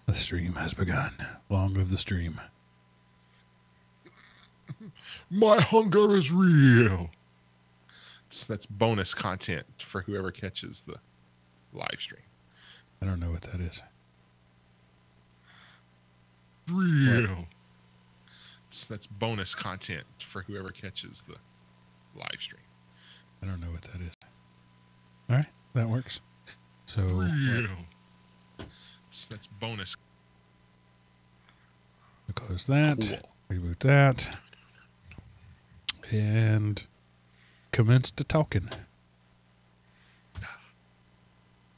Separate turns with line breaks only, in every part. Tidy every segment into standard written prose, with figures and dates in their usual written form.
The stream has begun. Long live the stream.
My hunger is real. That's bonus content for whoever catches the live stream.
I don't know what that is.
Real. That's bonus content for whoever catches the live stream.
I don't know what that is. All right, that works. So
real. That's bonus.
We'll close that.
Cool.
Reboot that. And commence to talking.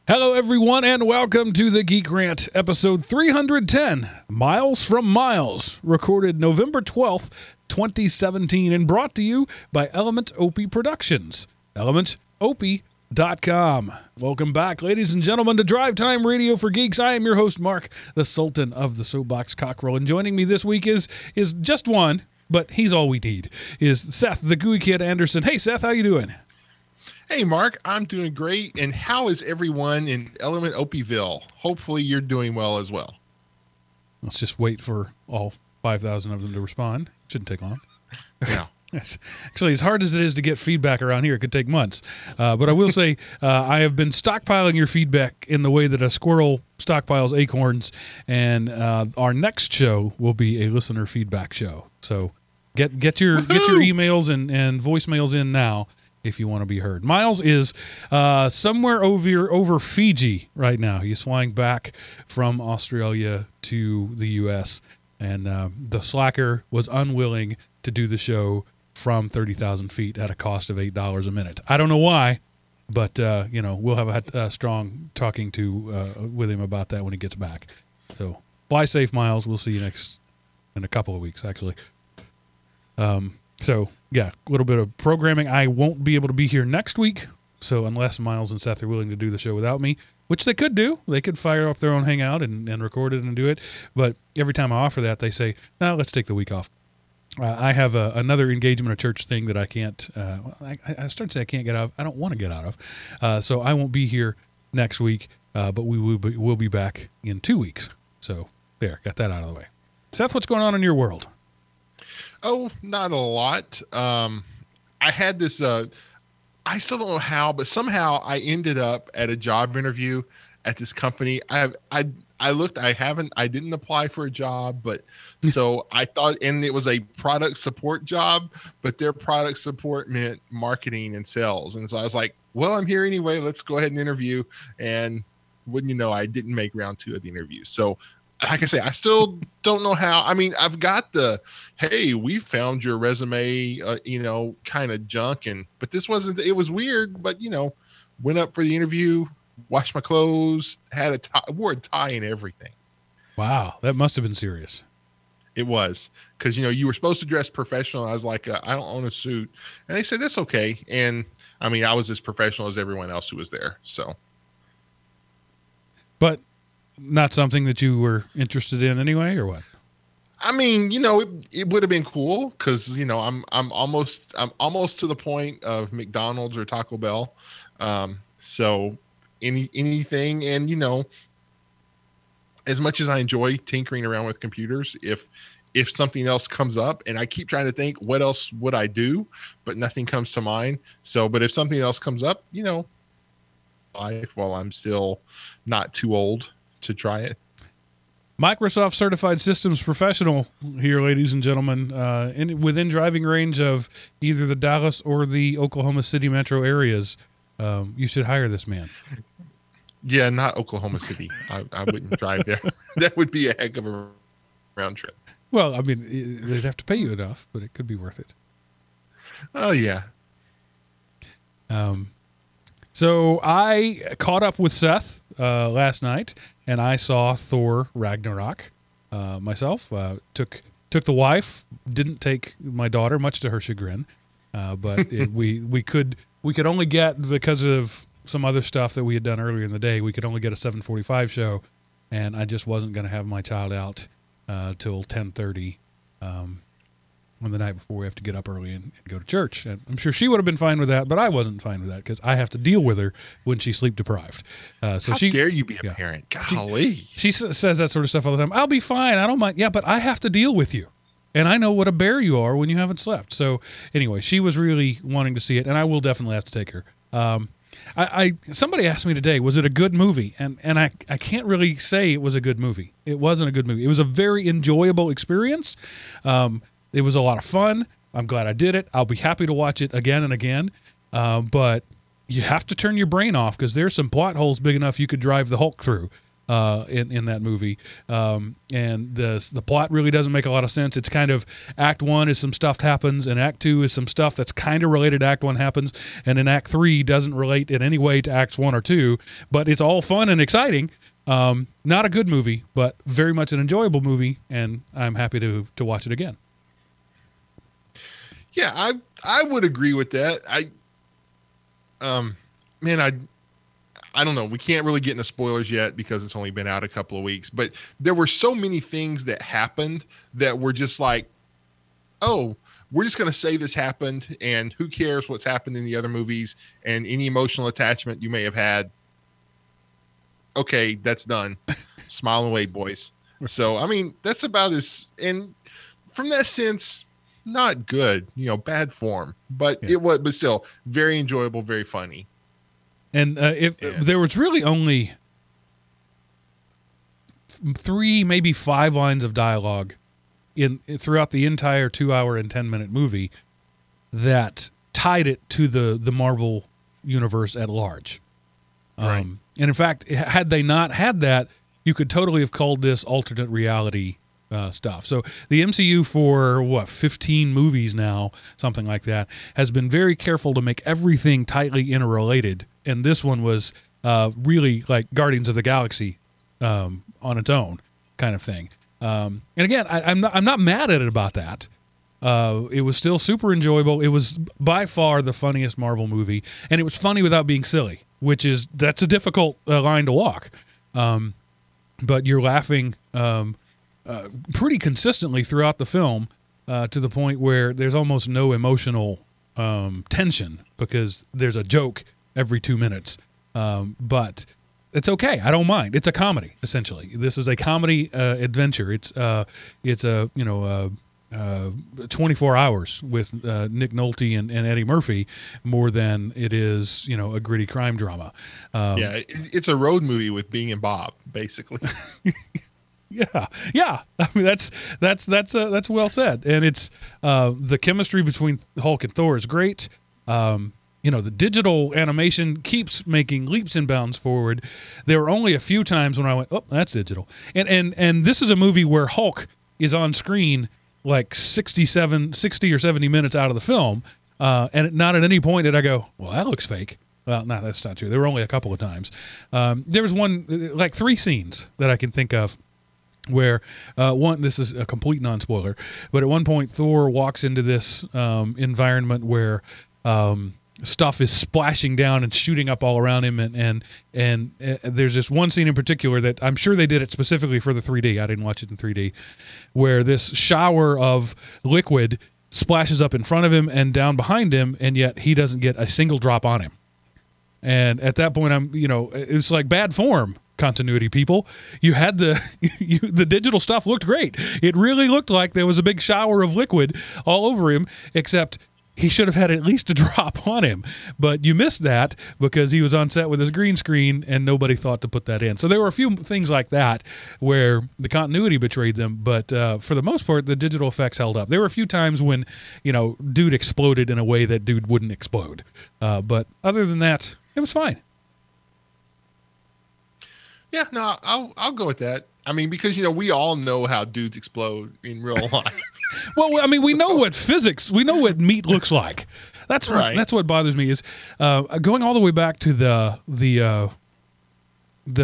Hello, everyone, and welcome to the GeekRant, episode 310, Miles from Myles, recorded November 12th, 2017, and brought to you by Element Opie Productions, elementopie.com. Welcome back, ladies and gentlemen, to Drive Time Radio for Geeks. I am your host, Mark, the Sultan of the Soapbox Cockerel, and joining me this week is just one, but he's all we need, is Seth, the Gooey Kid Anderson. Hey, Seth, how you doing?
Hey, Mark, I'm doing great. And how is everyone in Element Opieville? Hopefully you're doing well as well.
Let's just wait for all 5,000 of them to respond. Shouldn't take long.
Yeah.
Actually, as hard as it is to get feedback around here, it could take months. But I will say I have been stockpiling your feedback in the way that a squirrel stockpiles acorns, and our next show will be a listener feedback show. So get your emails and voicemails in now if you want to be heard. Miles is somewhere over Fiji right now. He's flying back from Australia to the U.S., and the slacker was unwilling to do the show from 30,000 feet at a cost of $8 a minute. I don't know why, but we'll have a strong talking to with him about that when he gets back. So fly safe, Miles. We'll see you in a couple of weeks, actually. So yeah, a little bit of programming. I won't be able to be here next week, so unless Miles and Seth are willing to do the show without me, which they could do. They could fire up their own Hangout and record it and do it. But every time I offer that, they say, no, let's take the week off. I have another engagement, a church thing that I can't, I started to say I can't get out of. I don't want to get out of. So I won't be here next week, but we'll be back in 2 weeks. So there, got that out of the way. Seth, what's going on in your world?
Oh, not a lot. I had this, I still don't know how, but somehow I ended up at a job interview at this company. I looked, I didn't apply for a job, but so I thought, and it was a product support job, but their product support meant marketing and sales. And so I was like, well, I'm here anyway. Let's go ahead and interview. And wouldn't you know, I didn't make round 2 of the interview. So like I say, I still don't know how. I mean, I've got the, hey, we found your resume, kind of junk. But this wasn't, it was weird, but, went up for the interview, washed my clothes, had a tie, wore a tie and everything.
Wow, that must have been serious.
It was, because, you were supposed to dress professional. I was like, I don't own a suit. And they said, that's okay. And I mean, I was as professional as everyone else who was there. So. But
not something that you were interested in anyway, or what?
I mean, it would have been cool because, I'm almost to the point of McDonald's or Taco Bell. So anything, and, as much as I enjoy tinkering around with computers, if something else comes up, and I keep trying to think what else would I do, but nothing comes to mind. So, but if something else comes up, life while I'm still not too old to try it.
Microsoft Certified Systems Professional here, ladies and gentlemen, within driving range of either the Dallas or the Oklahoma City metro areas. You should hire this man.
Yeah, not Oklahoma City. I wouldn't drive there. That would be a heck of a round trip.
Well, I mean, they'd have to pay you enough, but it could be worth it.
Oh, yeah.
So I caught up with Seth last night, and I saw Thor Ragnarok myself. Took the wife, didn't take my daughter, much to her chagrin. But we could only get, because of some other stuff that we had done earlier in the day, we could only get a 7:45 show, and I just wasn't going to have my child out till 10:30. on the night before we have to get up early and go to church. And I'm sure she would have been fine with that, but I wasn't fine with that because I have to deal with her when she's sleep deprived. So
How dare you be a parent? Golly.
She says that sort of stuff all the time. I'll be fine. I don't mind. Yeah, but I have to deal with you. And I know what a bear you are when you haven't slept. So anyway, she was really wanting to see it, and I will definitely have to take her. Somebody asked me today, was it a good movie? And I can't really say it was a good movie. It wasn't a good movie. It was a very enjoyable experience. It was a lot of fun. I'm glad I did it. I'll be happy to watch it again and again. But you have to turn your brain off because there's some plot holes big enough you could drive the Hulk through in that movie. And the plot really doesn't make a lot of sense. It's kind of Act 1 is some stuff happens, and Act 2 is some stuff that's kind of related to Act 1 happens, and then Act 3 doesn't relate in any way to Acts 1 or 2, but it's all fun and exciting. Not a good movie, but very much an enjoyable movie, and I'm happy to watch it again.
Yeah, I would agree with that. I don't know. We can't really get into spoilers yet because it's only been out a couple of weeks, but there were so many things that happened that were just like, oh, we're just going to say this happened, and who cares what's happened in the other movies and any emotional attachment you may have had. Okay, that's done. Smile and wave, boys. So, I mean, that's about and from that sense, not good, bad form, but it was, but still very enjoyable, very funny.
And there was really only 3, maybe 5 lines of dialogue throughout the entire 2-hour and 10-minute movie that tied it to the Marvel universe at large.
Right.
And in fact, had they not had that, you could totally have called this alternate reality stuff. So the MCU for 15 movies now, something like that, has been very careful to make everything tightly interrelated. And this one was really like Guardians of the Galaxy on its own kind of thing. And again, I'm not mad at it about that. It was still super enjoyable. It was by far the funniest Marvel movie, and it was funny without being silly, that's a difficult line to walk. But you're laughing pretty consistently throughout the film to the point where there's almost no emotional tension because there's a joke every 2 minutes. But it's okay. I don't mind. It's a comedy, essentially. This is a comedy adventure. It's a 24 hours with Nick Nolte and Eddie Murphy more than it is, a gritty crime drama.
It's a road movie with Bing and Bob, basically.
Yeah. I mean, that's well said. And it's the chemistry between Hulk and Thor is great. The digital animation keeps making leaps and bounds forward. There were only a few times when I went, oh, that's digital. And this is a movie where Hulk is on screen like 60 or 70 minutes out of the film. And not at any point did I go, well, that looks fake. Well, no, that's not true. There were only a couple of times. There was 3 scenes that I can think of where this is a complete non-spoiler, but at one point Thor walks into this environment where stuff is splashing down and shooting up all around him, and there's this one scene in particular that I'm sure they did it specifically for the 3D. I didn't watch it in 3D, where this shower of liquid splashes up in front of him and down behind him, and yet he doesn't get a single drop on him. And at that point, it's like bad form. Continuity people, you had the digital stuff looked great. It really looked like there was a big shower of liquid all over him, except he should have had at least a drop on him. But you missed that because he was on set with his green screen and nobody thought to put that in. So there were a few things like that where the continuity betrayed them, but for the most part, the digital effects held up. There were a few times when, dude exploded in a way that dude wouldn't explode. But other than that, it was fine.
Yeah, no, I'll go with that. I mean, because we all know how dudes explode in real life.
Well, I mean, we know what we know what meat looks like. That's
right.
That's what bothers me is going all the way back to the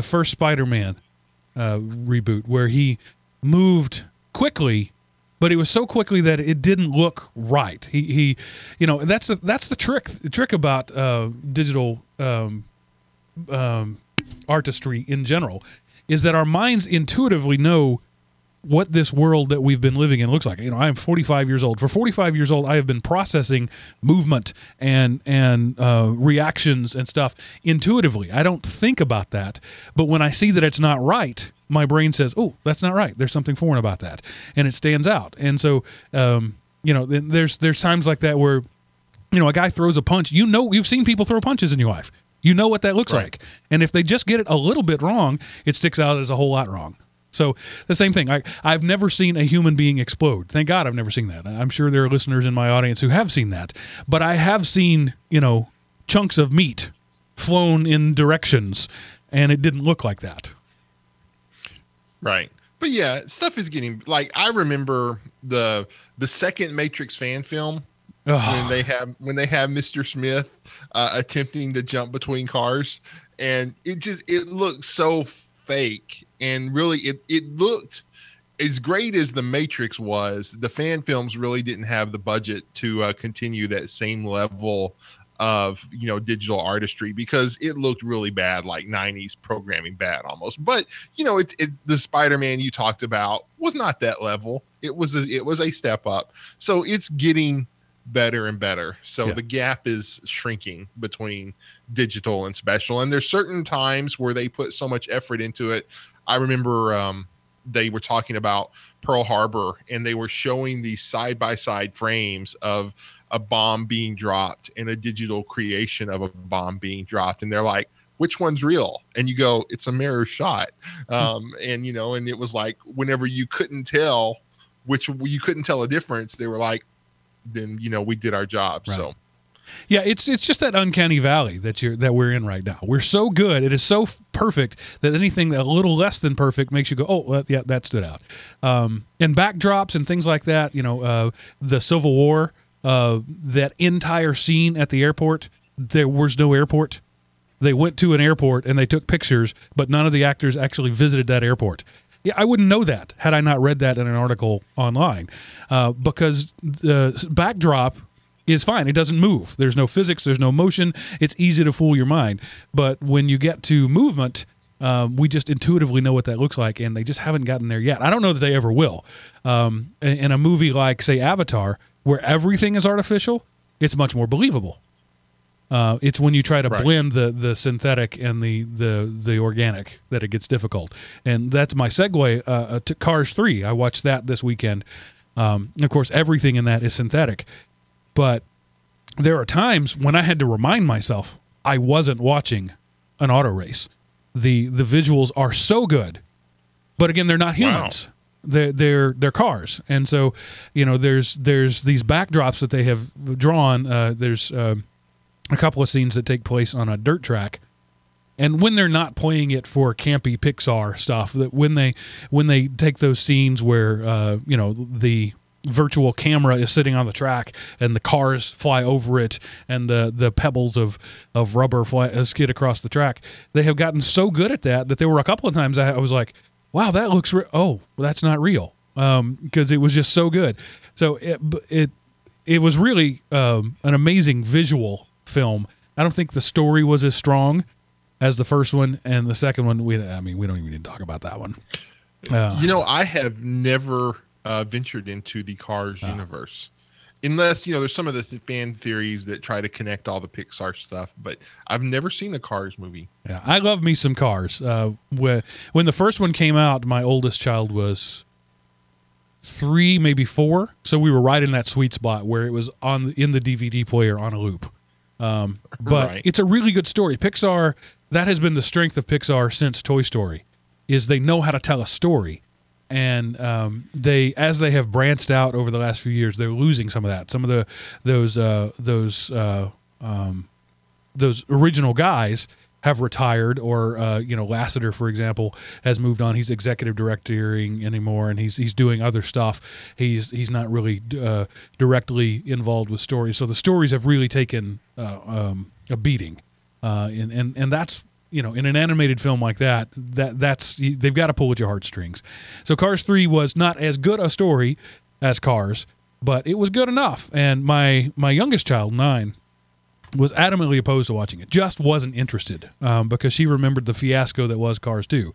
first Spider-Man reboot where he moved quickly, but it was so quickly that it didn't look right. He that's the trick about digital artistry in general, is that our minds intuitively know what this world that we've been living in looks like. I am 45 years old. For 45 years old, I have been processing movement and reactions and stuff intuitively. I don't think about that, but when I see that it's not right, my brain says, "Oh, that's not right. There's something foreign about that," and it stands out. And so, there's times like that where, a guy throws a punch. You've seen people throw punches in your life. You know what that looks like, and if they just get it a little bit wrong, it sticks out as a whole lot wrong. So the same thing. I've never seen a human being explode. Thank God I've never seen that. I'm sure there are listeners in my audience who have seen that. But I have seen, chunks of meat flown in directions, and it didn't look like that.
Right. But yeah, stuff is getting, like, I remember the second Matrix fan film when they have Mr. Smith attempting to jump between cars, and it looked so fake. And really, it looked as great as the Matrix was. The fan films really didn't have the budget to continue that same level of digital artistry, because it looked really bad, like 90s programming bad almost. But it's the Spider-Man you talked about was not that level. It was a step up. So it's getting better and better. So the gap is shrinking between digital and special. And there's certain times where they put so much effort into it. I remember they were talking about Pearl Harbor, and they were showing these side-by-side frames of a bomb being dropped and a digital creation of a bomb being dropped. And they're like, which one's real? And you go, it's a mirror shot. And it was like, whenever you couldn't tell a difference, they were like, then, we did our job. Right. So.
Yeah, it's just that uncanny valley that we're in right now. We're so good, it is so perfect that anything a little less than perfect makes you go, oh, well, yeah, that stood out. And backdrops and things like that. The Civil War, that entire scene at the airport. There was no airport. They went to an airport and they took pictures, but none of the actors actually visited that airport. Yeah, I wouldn't know that had I not read that in an article online, because the backdrop is fine. It doesn't move. There's no physics. There's no motion. It's easy to fool your mind. But when you get to movement, we just intuitively know what that looks like, and they just haven't gotten there yet. I don't know that they ever will. In a movie like, say, Avatar, where everything is artificial, it's much more believable. It's when you try to blend the synthetic and the organic that it gets difficult. And that's my segue to Cars 3. I watched that this weekend. Of course, everything in that is synthetic. But there are times when I had to remind myself I wasn't watching an auto race. The visuals are so good, but again, they're not humans. Wow. They're cars, and so there's these backdrops that they have drawn. There's a couple of scenes that take place on a dirt track, and when they're not playing it for campy Pixar stuff, that when they take those scenes where the virtual camera is sitting on the track and the cars fly over it and the pebbles of rubber skid across the track, they have gotten so good at that there were a couple of times I was like, wow, that looks well, that's not real, because it was just so good. So it was really an amazing visual film. I don't think the story was as strong as the first one, and the second one we don't even need to talk about that one.
I have never ventured into the Cars universe, unless there's some of the fan theories that try to connect all the Pixar stuff, but I've never seen a Cars movie.
Yeah, I love me some Cars. When the first one came out, my oldest child was 3, maybe 4, so we were right in that sweet spot where it was in the DVD player on a loop. But it's a really good story. Pixar, that has been the strength of Pixar since Toy Story, is they know how to tell a story. And as they have branched out over the last few years, they're losing some of that. Some of those original guys have retired, or Lasseter, for example, has moved on. He's executive directing anymore, and he's doing other stuff. He's not really directly involved with stories. So the stories have really taken a beating, and that's. In an animated film like that's they've got to pull at your heartstrings. So Cars 3 was not as good a story as Cars, but it was good enough. And my youngest child, 9, was adamantly opposed to watching it. Just wasn't interested, because she remembered the fiasco that was Cars 2.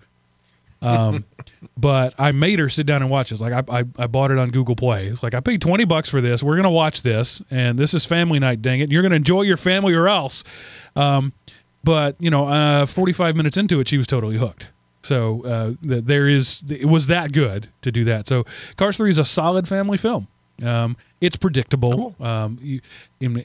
But I made her sit down and watch this. Like I bought it on Google Play. It's like, I paid $20 for this. We're gonna watch this, and this is family night. Dang it! You're gonna enjoy your family or else. But 45 minutes into it, she was totally hooked. So it was that good to do that. So Cars 3 is a solid family film. It's predictable.
Cool.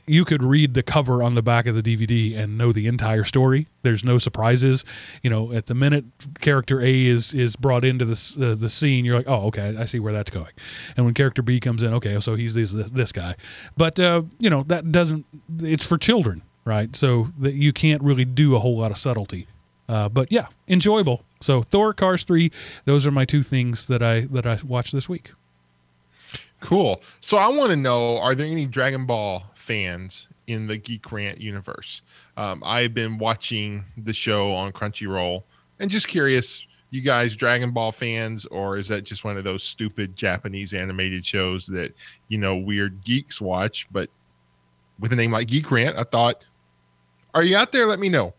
You could read the cover on the back of the DVD and know the entire story. There's no surprises. At the minute character A is brought into the scene, you're like, oh, okay, I see where that's going. And when character B comes in, okay, so he's this guy. But that doesn't. It's for children, right? So that you can't really do a whole lot of subtlety. But yeah, enjoyable. So Thor, Cars 3, those are my two things that I watched this week.
Cool. So I want to know, are there any Dragon Ball fans in the GeekRant universe? I've been watching the show on Crunchyroll and just curious, you guys Dragon Ball fans, or is that just one of those stupid Japanese animated shows that, weird geeks watch? But with a name like GeekRant, I thought, are you out there? Let me know.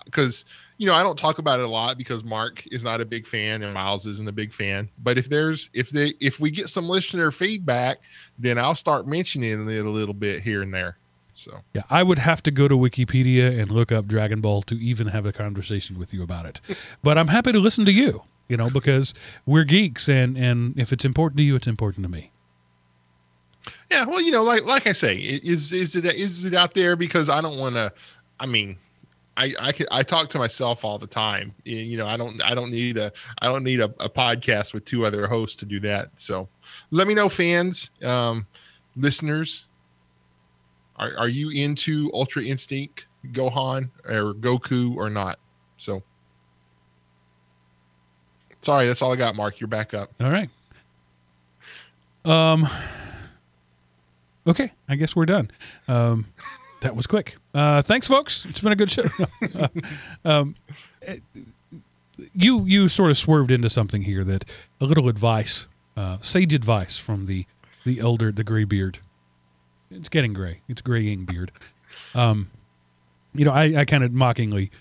Because I don't talk about it a lot because Mark is not a big fan and Myles isn't a big fan. But if we get some listener feedback, then I'll start mentioning it a little bit here and there. So
yeah, I would have to go to Wikipedia and look up Dragon Ball to even have a conversation with you about it. But I'm happy to listen to you, because we're geeks, and if it's important to you, it's important to me.
Yeah, well, like I say, is it out there? Because I don't want to. I mean, I talk to myself all the time. I don't need a podcast with two other hosts to do that. So let me know, fans, listeners. Are you into Ultra Instinct Gohan or Goku or not? So sorry, that's all I got, Mark. You're back up.
All right. Okay, I guess we're done. That was quick. Thanks, folks. It's been a good show. You sort of swerved into something here, that a little advice, sage advice from the gray beard. It's getting gray. It's graying beard. I kind of mockingly,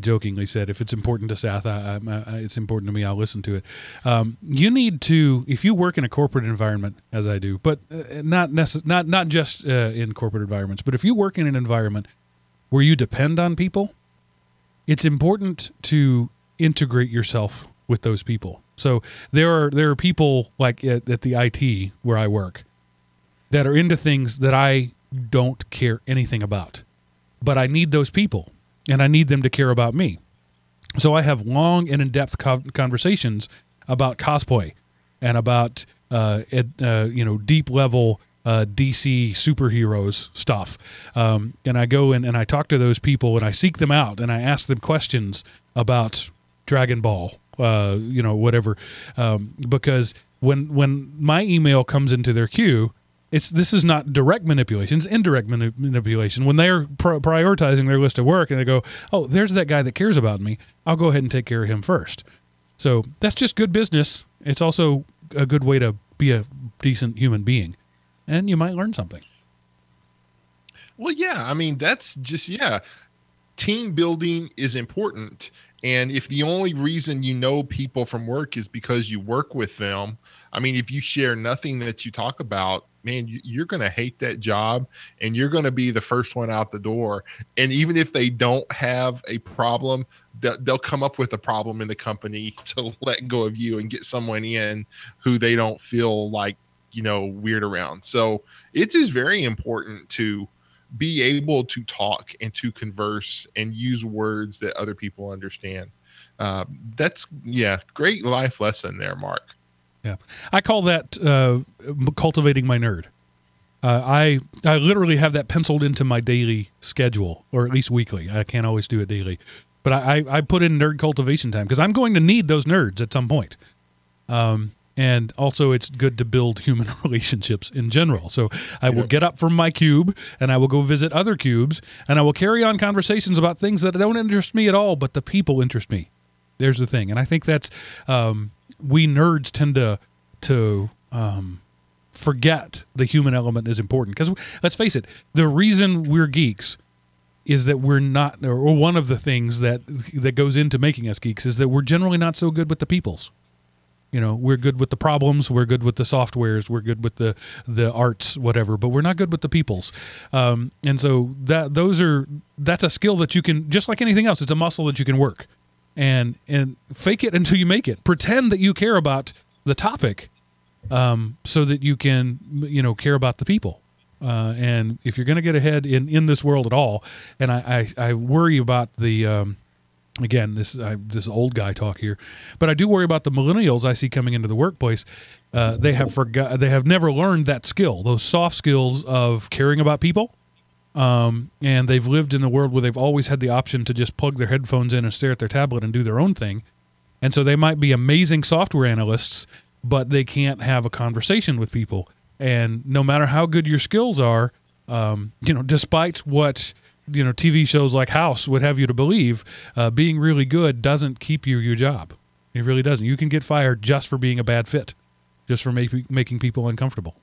jokingly said, if it's important to Seth, it's important to me, I'll listen to it. You need to, if you work in a corporate environment, as I do, but not just in corporate environments, but if you work in an environment where you depend on people, it's important to integrate yourself with those people. So there are people like at the IT where I work that are into things that I don't care anything about, but I need those people. And I need them to care about me. So I have long and in-depth conversations about cosplay and about deep-level DC superheroes stuff. And I go in and I talk to those people and I seek them out and I ask them questions about Dragon Ball, whatever. Because when my email comes into their queue, this is not direct manipulation, it's indirect manipulation. When they're prioritizing their list of work and they go, oh, there's that guy that cares about me, I'll go ahead and take care of him first. So that's just good business. It's also a good way to be a decent human being. And you might learn something.
Well, yeah, I mean, that's just, team building is important. And if the only reason people from work is because you work with them, I mean, if you share nothing that you talk about, man, you're going to hate that job and you're going to be the first one out the door. And even if they don't have a problem, they'll come up with a problem in the company to let go of you and get someone in who they don't feel like, weird around. So it is very important to be able to talk and to converse and use words that other people understand. That's great life lesson there, Mark.
Yeah, I call that cultivating my nerd. I literally have that penciled into my daily schedule, or at least weekly. I can't always do it daily, but I put in nerd cultivation time because I'm going to need those nerds at some point. And also, it's good to build human relationships in general. So I will get up from my cube, and I will go visit other cubes, and I will carry on conversations about things that don't interest me at all, but the people interest me. There's the thing, and I think that's we nerds tend to forget the human element is important. Because let's face it, the reason we're geeks is that we're not, or one of the things that goes into making us geeks is that we're generally not so good with the peoples. You know, we're good with the problems, we're good with the softwares, we're good with the arts, whatever, but we're not good with the peoples. And so that's a skill that you can, just like anything else, it's a muscle that you can work. And fake it until you make it. Pretend that you care about the topic, so that you can, care about the people. And if you're going to get ahead in this world at all, and I worry about the, again, this old guy talk here, but I do worry about the millennials I see coming into the workplace. They have never learned that skill, those soft skills of caring about people. And they've lived in the world where they've always had the option to just plug their headphones in and stare at their tablet and do their own thing. And so they might be amazing software analysts, but they can't have a conversation with people. And no matter how good your skills are, despite what, TV shows like House would have you to believe, being really good doesn't keep you your job. It really doesn't. You can get fired just for being a bad fit, just for making people uncomfortable.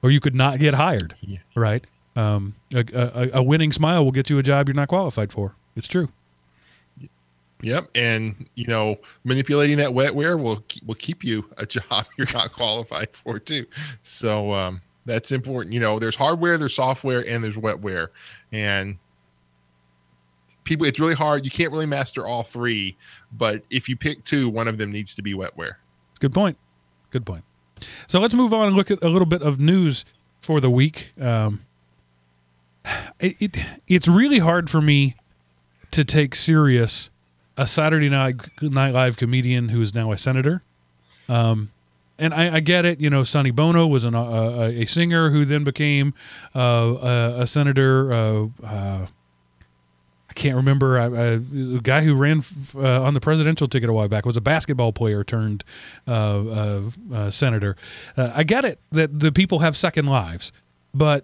Or you could not get hired, right? A winning smile will get you a job you're not qualified for. It's true.
Yep, and manipulating that wetware will keep you a job you're not qualified for too. So that's important. There's hardware, there's software, and there's wetware, and people, it's really hard. You can't really master all three, but if you pick two, one of them needs to be wetware.
Good point. Good point. So let's move on and look at a little bit of news for the week. It's really hard for me to take serious a Saturday Night Live comedian who is now a senator. And I get it. Sonny Bono was a singer who then became a senator. I can't remember. A guy who ran on the presidential ticket a while back was a basketball player turned senator. I get it that the people have second lives, but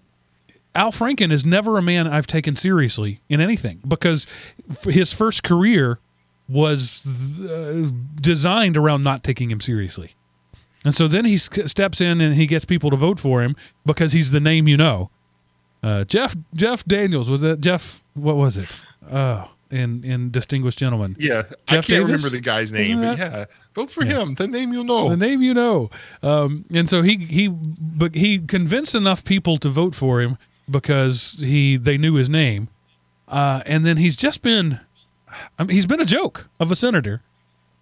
Al Franken is never a man I've taken seriously in anything, because his first career was designed around not taking him seriously. And so then he steps in and he gets people to vote for him because he's the name Jeff Daniels. Was that Jeff? What was it? In Distinguished Gentlemen.
Yeah,
Jeff
I can't
Davis?
remember the guy's name, but yeah, vote for him. The name you know.
The name you know. And so he convinced enough people to vote for him because they knew his name. And then he's been a joke of a senator.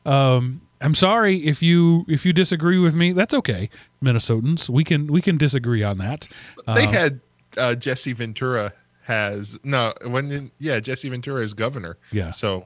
I'm sorry if you disagree with me. That's okay, Minnesotans. We can disagree on that.
They had Jesse Ventura Jesse Ventura is governor.
Yeah.
So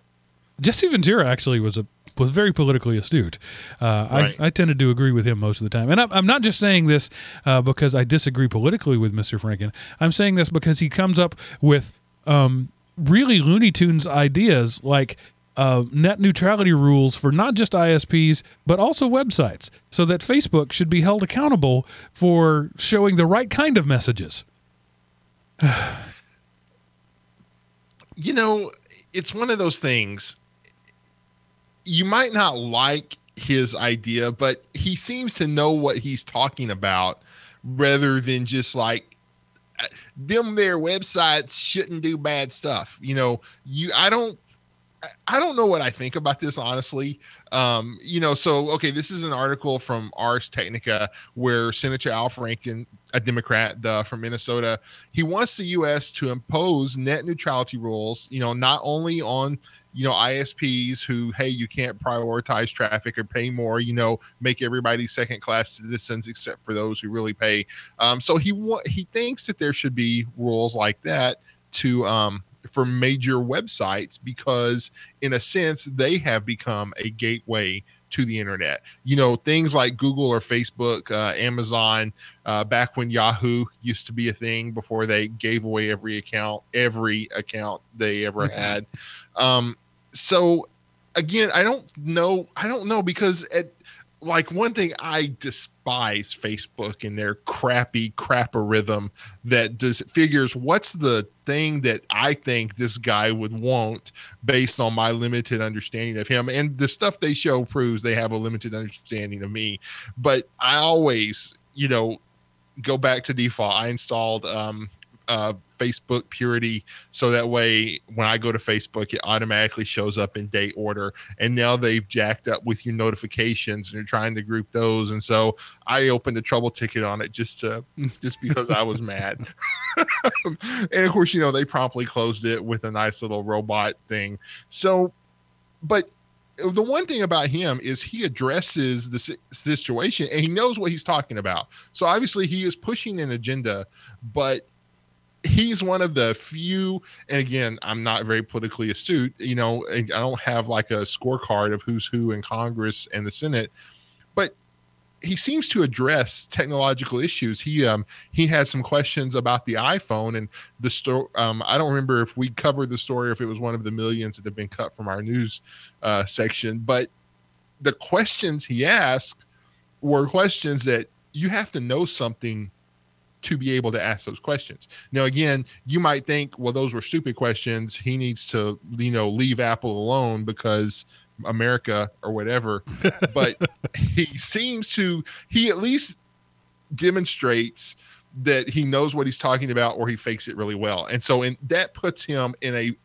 Jesse Ventura actually was very politically astute.
Right.
I tended to agree with him most of the time. And I'm not just saying this because I disagree politically with Mr. Franken. I'm saying this because he comes up with really Looney Tunes ideas like net neutrality rules for not just ISPs, but also websites, so that Facebook should be held accountable for showing the right kind of messages.
It's one of those things. You might not like his idea, but he seems to know what he's talking about, rather than just like their websites shouldn't do bad stuff. I don't know what I think about this, honestly. So this is an article from Ars Technica where Senator Al Franken, a Democrat from Minnesota, he wants the U.S. to impose net neutrality rules, not only on, ISPs who, hey, you can't prioritize traffic or pay more, make everybody second-class citizens except for those who really pay. So he thinks that there should be rules like that for major websites, because in a sense they have become a gateway to the internet. Things like Google or Facebook, Amazon, back when Yahoo used to be a thing before they gave away every account they ever had. So again, I don't know because one thing, I despise Facebook and their crappy crapperism that figures what's the thing that I think this guy would want based on my limited understanding of him. And the stuff they show proves they have a limited understanding of me. But I always, go back to default. I installed Facebook purity, so that way when I go to Facebook, it automatically shows up in date order. And now they've jacked up with your notifications, and you're trying to group those. And so I opened a trouble ticket on it just because I was mad. And of course, they promptly closed it with a nice little robot thing. So, but the one thing about him is he addresses the situation, and he knows what he's talking about. So obviously he is pushing an agenda, but he's one of the few, and again, I'm not very politically astute, I don't have like a scorecard of who's who in Congress and the Senate, but he seems to address technological issues. He had some questions about the iPhone and the story. I don't remember if we covered the story or if it was one of the millions that have been cut from our news section, but the questions he asked were questions that you have to know something to be able to ask those questions. Now, again, you might think, well, those were stupid questions. He needs to, leave Apple alone because America or whatever. But he at least demonstrates that he knows what he's talking about, or he fakes it really well. And so that puts him in a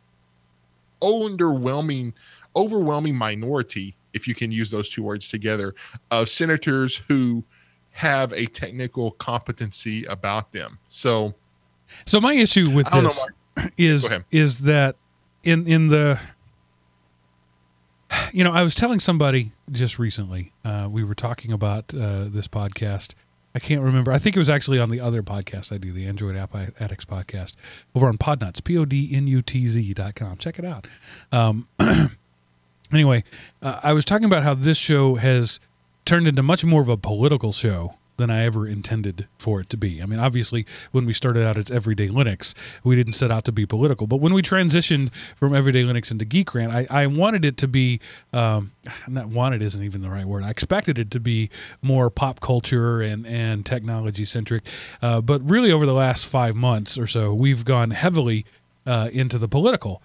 overwhelming minority, if you can use those two words together, of senators who have a technical competency about them. So
my issue with this is that in the, I was telling somebody just recently, we were talking about this podcast. I can't remember. I think it was actually on the other podcast I do, the Android App Addicts podcast, over on Podnuts, podnutz.com. Check it out. Anyway, I was talking about how this show has turned into much more of a political show than I ever intended for it to be. I mean, obviously, when we started out as Everyday Linux, we didn't set out to be political. But when we transitioned from Everyday Linux into GeekRant, I wanted it to be, not wanted isn't even the right word, I expected it to be more pop culture and technology-centric. But really, over the last 5 months or so, we've gone heavily into the political.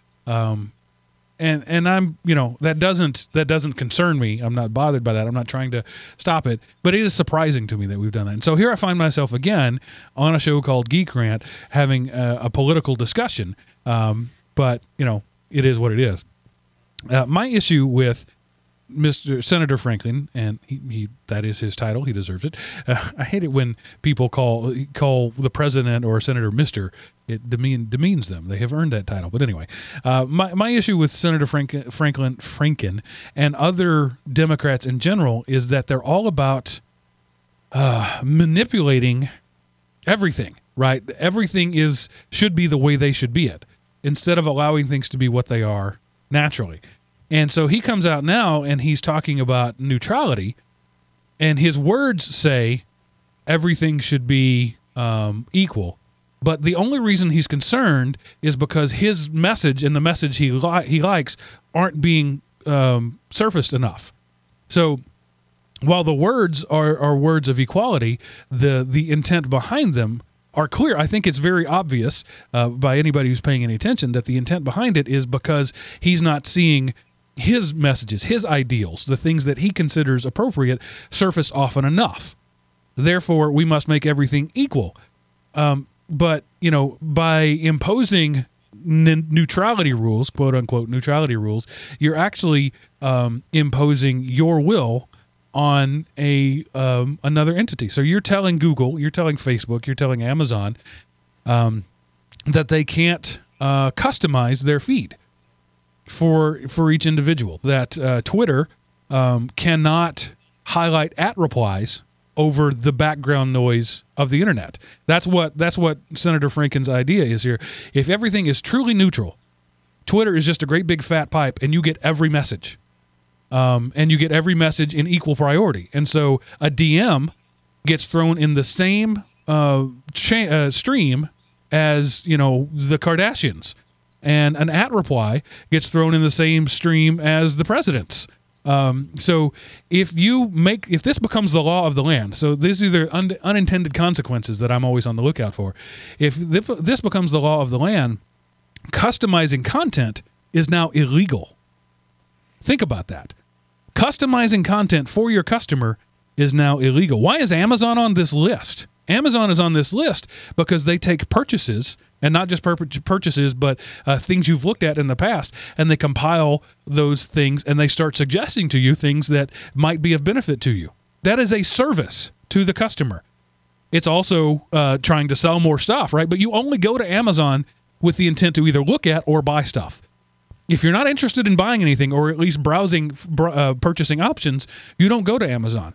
And I'm, that doesn't concern me. I'm not bothered by that. I'm not trying to stop it, but it is surprising to me that we've done that. And so here I find myself again on a show called GeekRant having a political discussion. But it is what it is. My issue with Mr. Senator Franklin, and he that is his title. He deserves it. I hate it when people call the president or senator Mr. It demeans them. They have earned that title. But anyway, my issue with Senator Franklin and other Democrats in general is that they're all about manipulating everything. Right? Everything should be the way they should be it, instead of allowing things to be what they are naturally. And so he comes out now and he's talking about neutrality, and his words say everything should be equal. But the only reason he's concerned is because his message and the message he likes aren't being surfaced enough. So while the words are words of equality, the intent behind them are clear. I think it's very obvious by anybody who's paying any attention that the intent behind it is because he's not seeing his messages, his ideals, the things that he considers appropriate, surface often enough. Therefore, we must make everything equal. But, by imposing neutrality rules, quote unquote neutrality rules, you're actually imposing your will on another entity. So you're telling Google, you're telling Facebook, you're telling Amazon that they can't customize their feed for each individual. That Twitter cannot highlight @replies over the background noise of the internet. That's what Senator Franklin's idea is here. If everything is truly neutral, Twitter is just a great big fat pipe, and you get every message. And you get every message in equal priority. And so a DM gets thrown in the same stream as, the Kardashians. And an @reply gets thrown in the same stream as the presidents. So if this becomes the law of the land, so these are the unintended consequences that I'm always on the lookout for. If this becomes the law of the land, customizing content is now illegal. Think about that. Customizing content for your customer is now illegal. Why is Amazon on this list? Amazon is on this list because they take purchases, and not just purchases, but things you've looked at in the past, and they compile those things, and they start suggesting to you things that might be of benefit to you. That is a service to the customer. It's also trying to sell more stuff, right? But you only go to Amazon with the intent to either look at or buy stuff. If you're not interested in buying anything, or at least browsing purchasing options, you don't go to Amazon.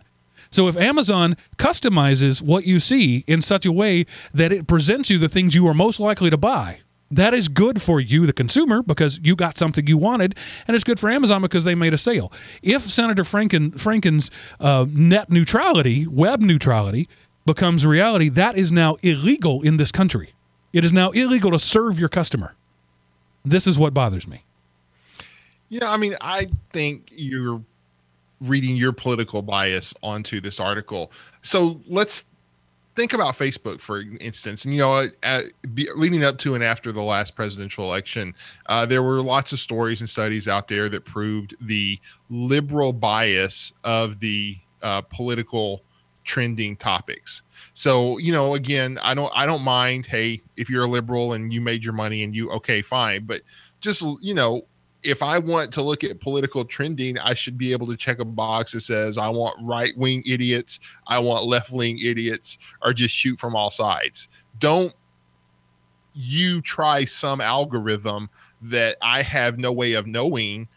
So if Amazon customizes what you see in such a way that it presents you the things you are most likely to buy, that is good for you, the consumer, because you got something you wanted, and it's good for Amazon because they made a sale. If Senator Franken's net neutrality, web neutrality, becomes reality, that is now illegal in this country. It is now illegal to serve your customer. This is what bothers me.
I mean, I think you're reading your political bias onto this article. So let's think about Facebook, for instance. And, leading up to and after the last presidential election, there were lots of stories and studies out there that proved the liberal bias of the political trending topics. So, again, I don't mind, hey, if you're a liberal and you made your money and okay, fine. But just, if I want to look at political trending, I should be able to check a box that says I want right-wing idiots, I want left-wing idiots, or just shoot from all sides. Don't you try some algorithm that I have no way of knowing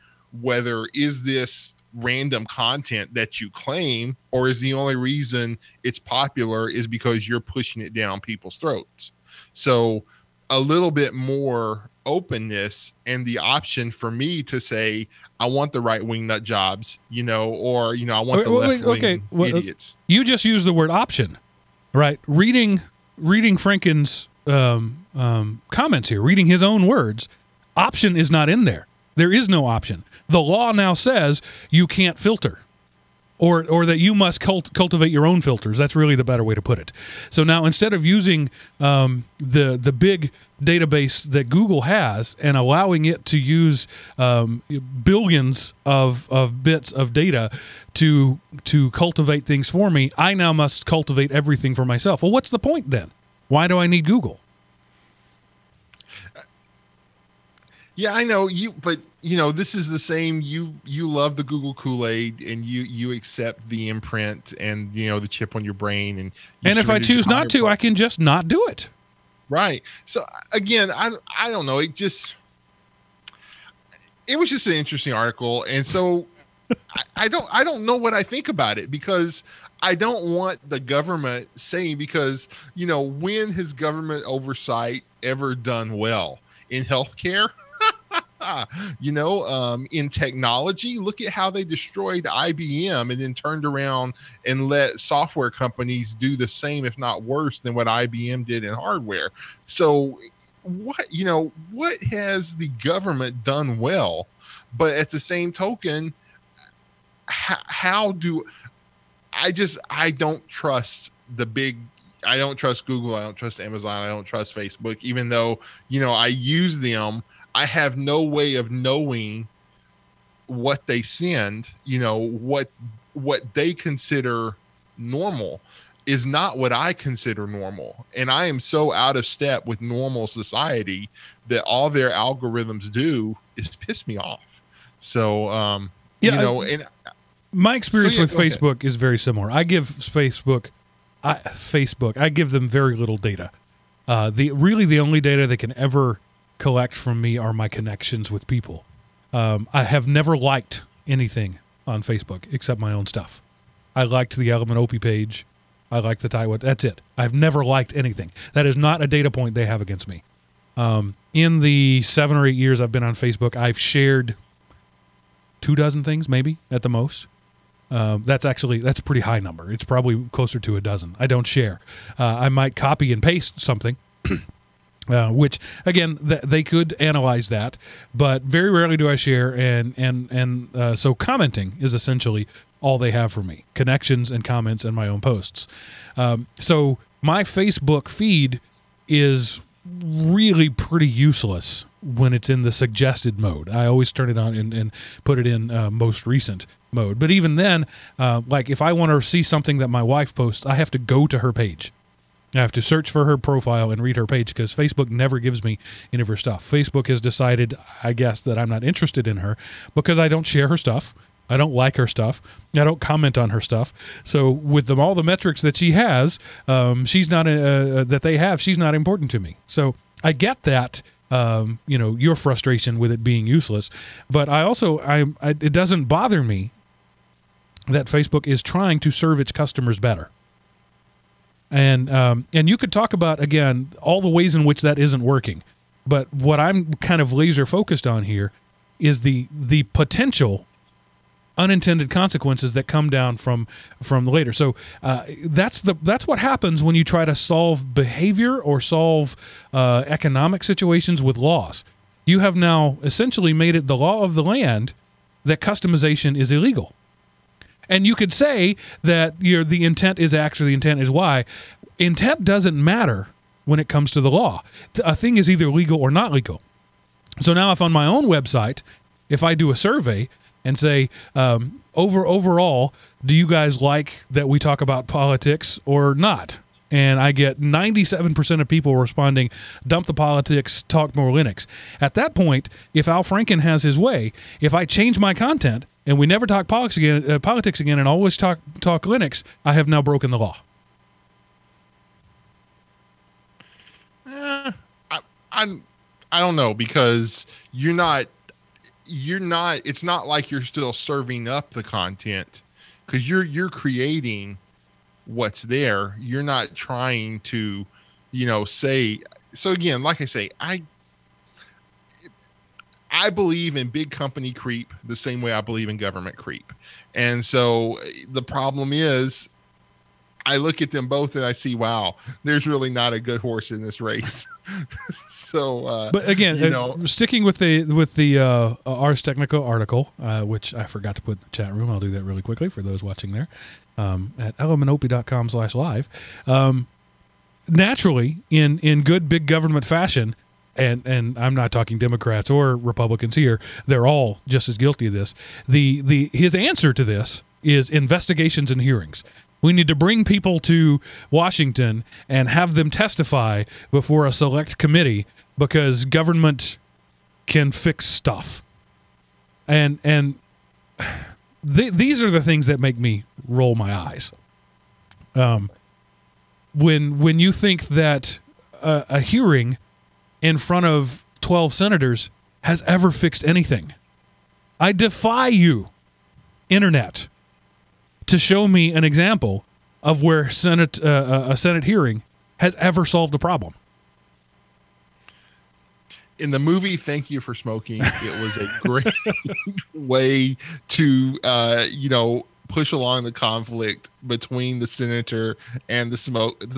whether is this random content that you claim, or is the only reason it's popular is because you're pushing it down people's throats. So a little bit more openness and the option for me to say I want the right-wing nut jobs, or I want the left-wing idiots.
You just use the word option, right? Reading Franken's comments here, reading his own words, option is not in there. There is no option. The law now says you can't filter, or that you must cultivate your own filters. That's really the better way to put it. So now, instead of using the big database that Google has and allowing it to use billions of bits of data to cultivate things for me, I now must cultivate everything for myself. Well, what's the point then? Why do I need Google?
Yeah, I know but this is the same. You love the Google Kool-Aid, and you accept the imprint and the chip on your brain, and
if I choose not to, I can just not do it.
Right. So again, I don't know. It was just an interesting article, and so I don't know what I think about it, because I don't want the government saying, because when has government oversight ever done well in healthcare? In technology, look at how they destroyed IBM and then turned around and let software companies do the same, if not worse, than what IBM did in hardware. So what has the government done well? But at the same token, I don't trust I don't trust Google. I don't trust Amazon. I don't trust Facebook, even though, I use them. I have no way of knowing what they send, what they consider normal is not what I consider normal. And I am so out of step with normal society that all their algorithms do is piss me off. So, and
my experience with Facebook is very similar. I give Facebook, I give them very little data. The only data they can ever collect from me are my connections with people. I have never liked anything on Facebook except my own stuff. I liked the Element Opie page. I liked the Taiwan. That's it. I've never liked anything. That is not a data point they have against me. In the 7 or 8 years I've been on Facebook, I've shared 24 things, maybe at the most. That's a pretty high number. It's probably closer to 12. I don't share. I might copy and paste something. Which again, they could analyze that, but very rarely do I share. And so commenting is essentially all they have for me: connections and comments and my own posts. So my Facebook feed is really pretty useless when it's in the suggested mode. I always turn it on and put it in most recent mode. But even then, like if I want to see something that my wife posts, I have to go to her page. I have to search for her profile and read her page because Facebook never gives me any of her stuff. Facebook has decided, I guess, that I'm not interested in her because I don't share her stuff. I don't like her stuff. I don't comment on her stuff. So with all the metrics that she has, she's not that they have, she's not important to me. So I get that, your frustration with it being useless. But I also, it doesn't bother me that Facebook is trying to serve its customers better. And you could talk about, again, all the ways in which that isn't working. But what I'm kind of laser focused on here is the potential unintended consequences that come down from later. So that's what happens when you try to solve behavior or solve economic situations with laws. You have now essentially made it the law of the land that customization is illegal. And you could say that the intent is X or the intent is Y. Intent doesn't matter when it comes to the law. A thing is either legal or not legal. So now if on my own website, if I do a survey and say, overall, do you guys like that we talk about politics or not? And I get 97% of people responding, dump the politics, talk more Linux. At that point, if Al Franken has his way, if I change my content and we never talk politics again and always talk Linux, I have now broken the law.
I don't know, because you're not, it's not like you're still serving up the content, because you're creating what's there. You're not trying to, say. So again, like I say, I believe in big company creep the same way I believe in government creep. And so the problem is, I look at them both and I see, wow, there's really not a good horse in this race. So, but
again, sticking with the Ars Technica article, which I forgot to put in the chat room, I'll do that really quickly for those watching there, at elementopie.com/live. Naturally, in good big government fashion, and I'm not talking Democrats or Republicans here, they're all just as guilty of this. His answer to this is investigations and hearings. We need to bring people to Washington and have them testify before a select committee because government can fix stuff. And these are the things that make me roll my eyes. When you think that a hearing in front of 12 senators has ever fixed anything, I defy you, Internet, to show me an example of where a Senate hearing has ever solved a problem.
In the movie Thank You for Smoking, it was a great way to, push along the conflict between the senator and the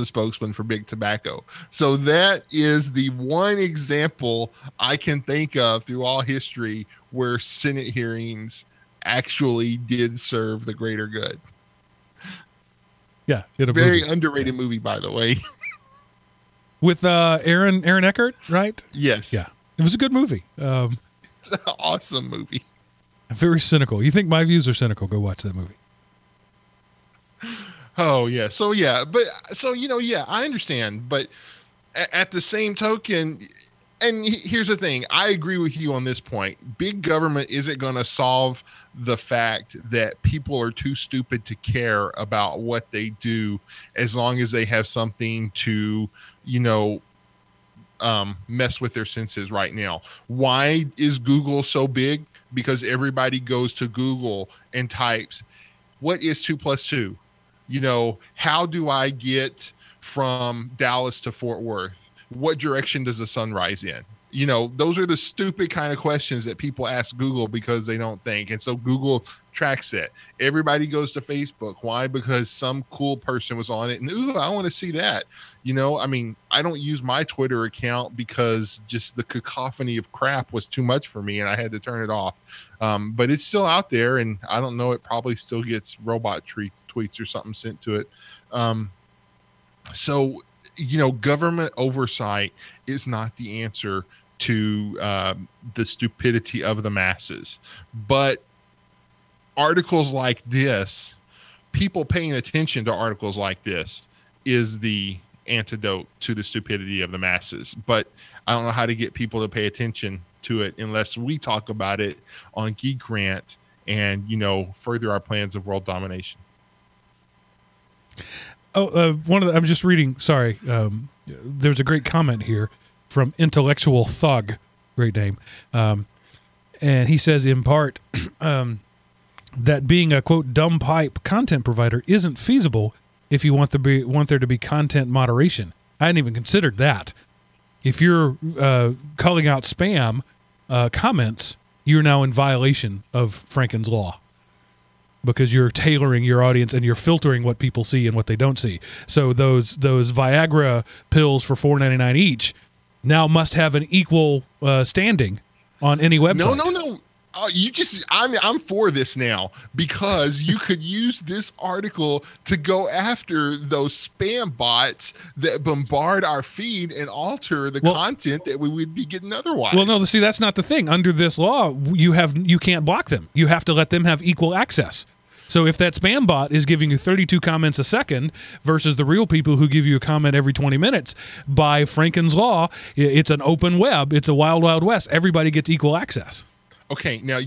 spokesman for big tobacco. So that is the one example I can think of through all history where Senate hearings actually did serve the greater good.
Yeah,
very underrated movie, by the way.
With Aaron Eckhart, right?
Yes.
Yeah, it was a good movie.
It's an awesome movie.
Very cynical. You think my views are cynical? Go watch that movie.
Oh yeah. So yeah, I understand, but at the same token. And here's the thing. I agree with you on this point. Big government isn't going to solve the fact that people are too stupid to care about what they do as long as they have something to, mess with their senses right now. Why is Google so big? Because everybody goes to Google and types, what is 2 + 2? How do I get from Dallas to Fort Worth? What direction does the sun rise in? Those are the stupid kind of questions that people ask Google because they don't think. And so Google tracks it. Everybody goes to Facebook. Why? Because some cool person was on it and, ooh, I want to see that. I don't use my Twitter account because just the cacophony of crap was too much for me and I had to turn it off. But it's still out there, and I don't know, it probably still gets robot tweets or something sent to it. So government oversight is not the answer to the stupidity of the masses. But articles like this, people paying attention to articles like this is the antidote to the stupidity of the masses. But I don't know how to get people to pay attention to it unless we talk about it on GeekRant and, further our plans of world domination.
Oh, I'm just reading. Sorry. There's a great comment here from Intellectual Thug. Great name. And he says, in part, that being a, quote, dumb pipe content provider isn't feasible if you want there to be content moderation. I hadn't even considered that. If you're calling out spam comments, you're now in violation of Franken's Law, because you're tailoring your audience and you're filtering what people see and what they don't see. So those Viagra pills for $4.99 each now must have an equal standing on any website.
No. I'm for this now, because you could use this article to go after those spam bots that bombard our feed and alter the content that we would be getting otherwise.
Well, no, see, that's not the thing. Under this law, you can't block them. You have to let them have equal access. So if that spam bot is giving you 32 comments a second versus the real people who give you a comment every 20 minutes, by Franken's Law, it's an open web. It's a wild, wild west. Everybody gets equal access.
Okay, now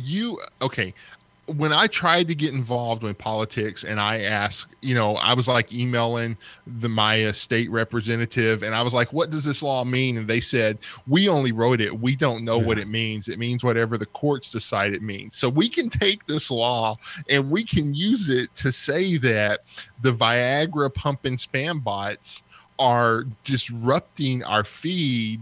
when I tried to get involved in politics and I asked, I was like emailing my state representative and I was like, what does this law mean? And they said, we only wrote it. We don't know what it means. It means whatever the courts decide it means. So we can take this law and we can use it to say that the Viagra pumping spam bots are disrupting our feed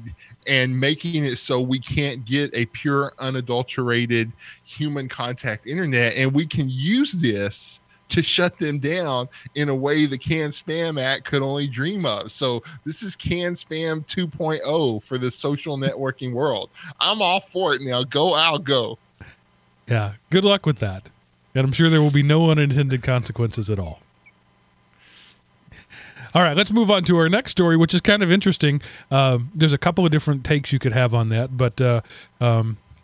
and making it so we can't get a pure, unadulterated human contact internet. And we can use this to shut them down in a way the Can Spam Act could only dream of. So this is Can Spam 2.0 for the social networking world. I'm all for it now. I'll go.
Yeah. Good luck with that. And I'm sure there will be no unintended consequences at all. All right, let's move on to our next story, which is kind of interesting. There's a couple of different takes you could have on that, but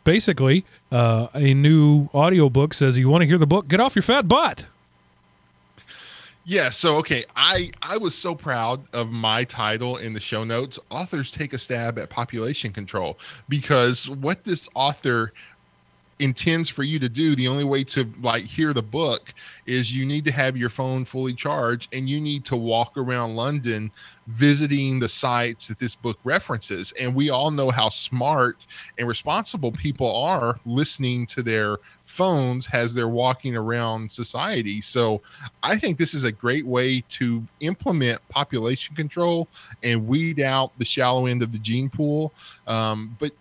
basically, a new audiobook says, you want to hear the book? Get off your fat butt.
Yeah, so, okay, I was so proud of my title in the show notes, Authors Take a Stab at Population Control, because what this author intends for you to do, the only way to hear the book is you need to have your phone fully charged and you need to walk around London visiting the sites that this book references. And we all know how smart and responsible people are listening to their phones as they're walking around society. So I think this is a great way to implement population control and weed out the shallow end of the gene pool. But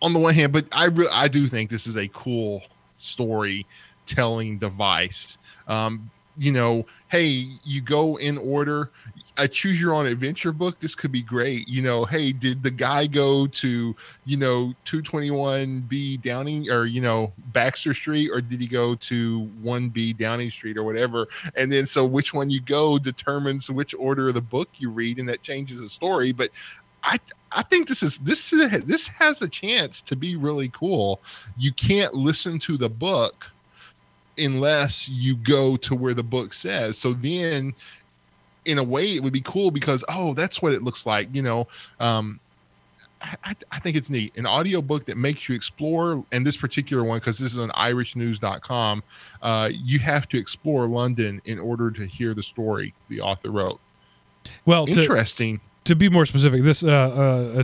on the one hand, but I do think this is a cool storytelling device. Hey, you go in order. A choose your own adventure book. This could be great. Hey, did the guy go to 221B Downing or Baxter Street, or did he go to 1B Downing Street or whatever? And then so which one you go determines which order of the book you read, and that changes the story. But I think this has a chance to be really cool. You can't listen to the book unless you go to where the book says. So then, in a way, it would be cool because, that's what it looks like. I think it's neat. An audiobook that makes you explore, and this particular one, because this is on irishnews.com, you have to explore London in order to hear the story the author wrote.
Well,
interesting.
To be more specific, this a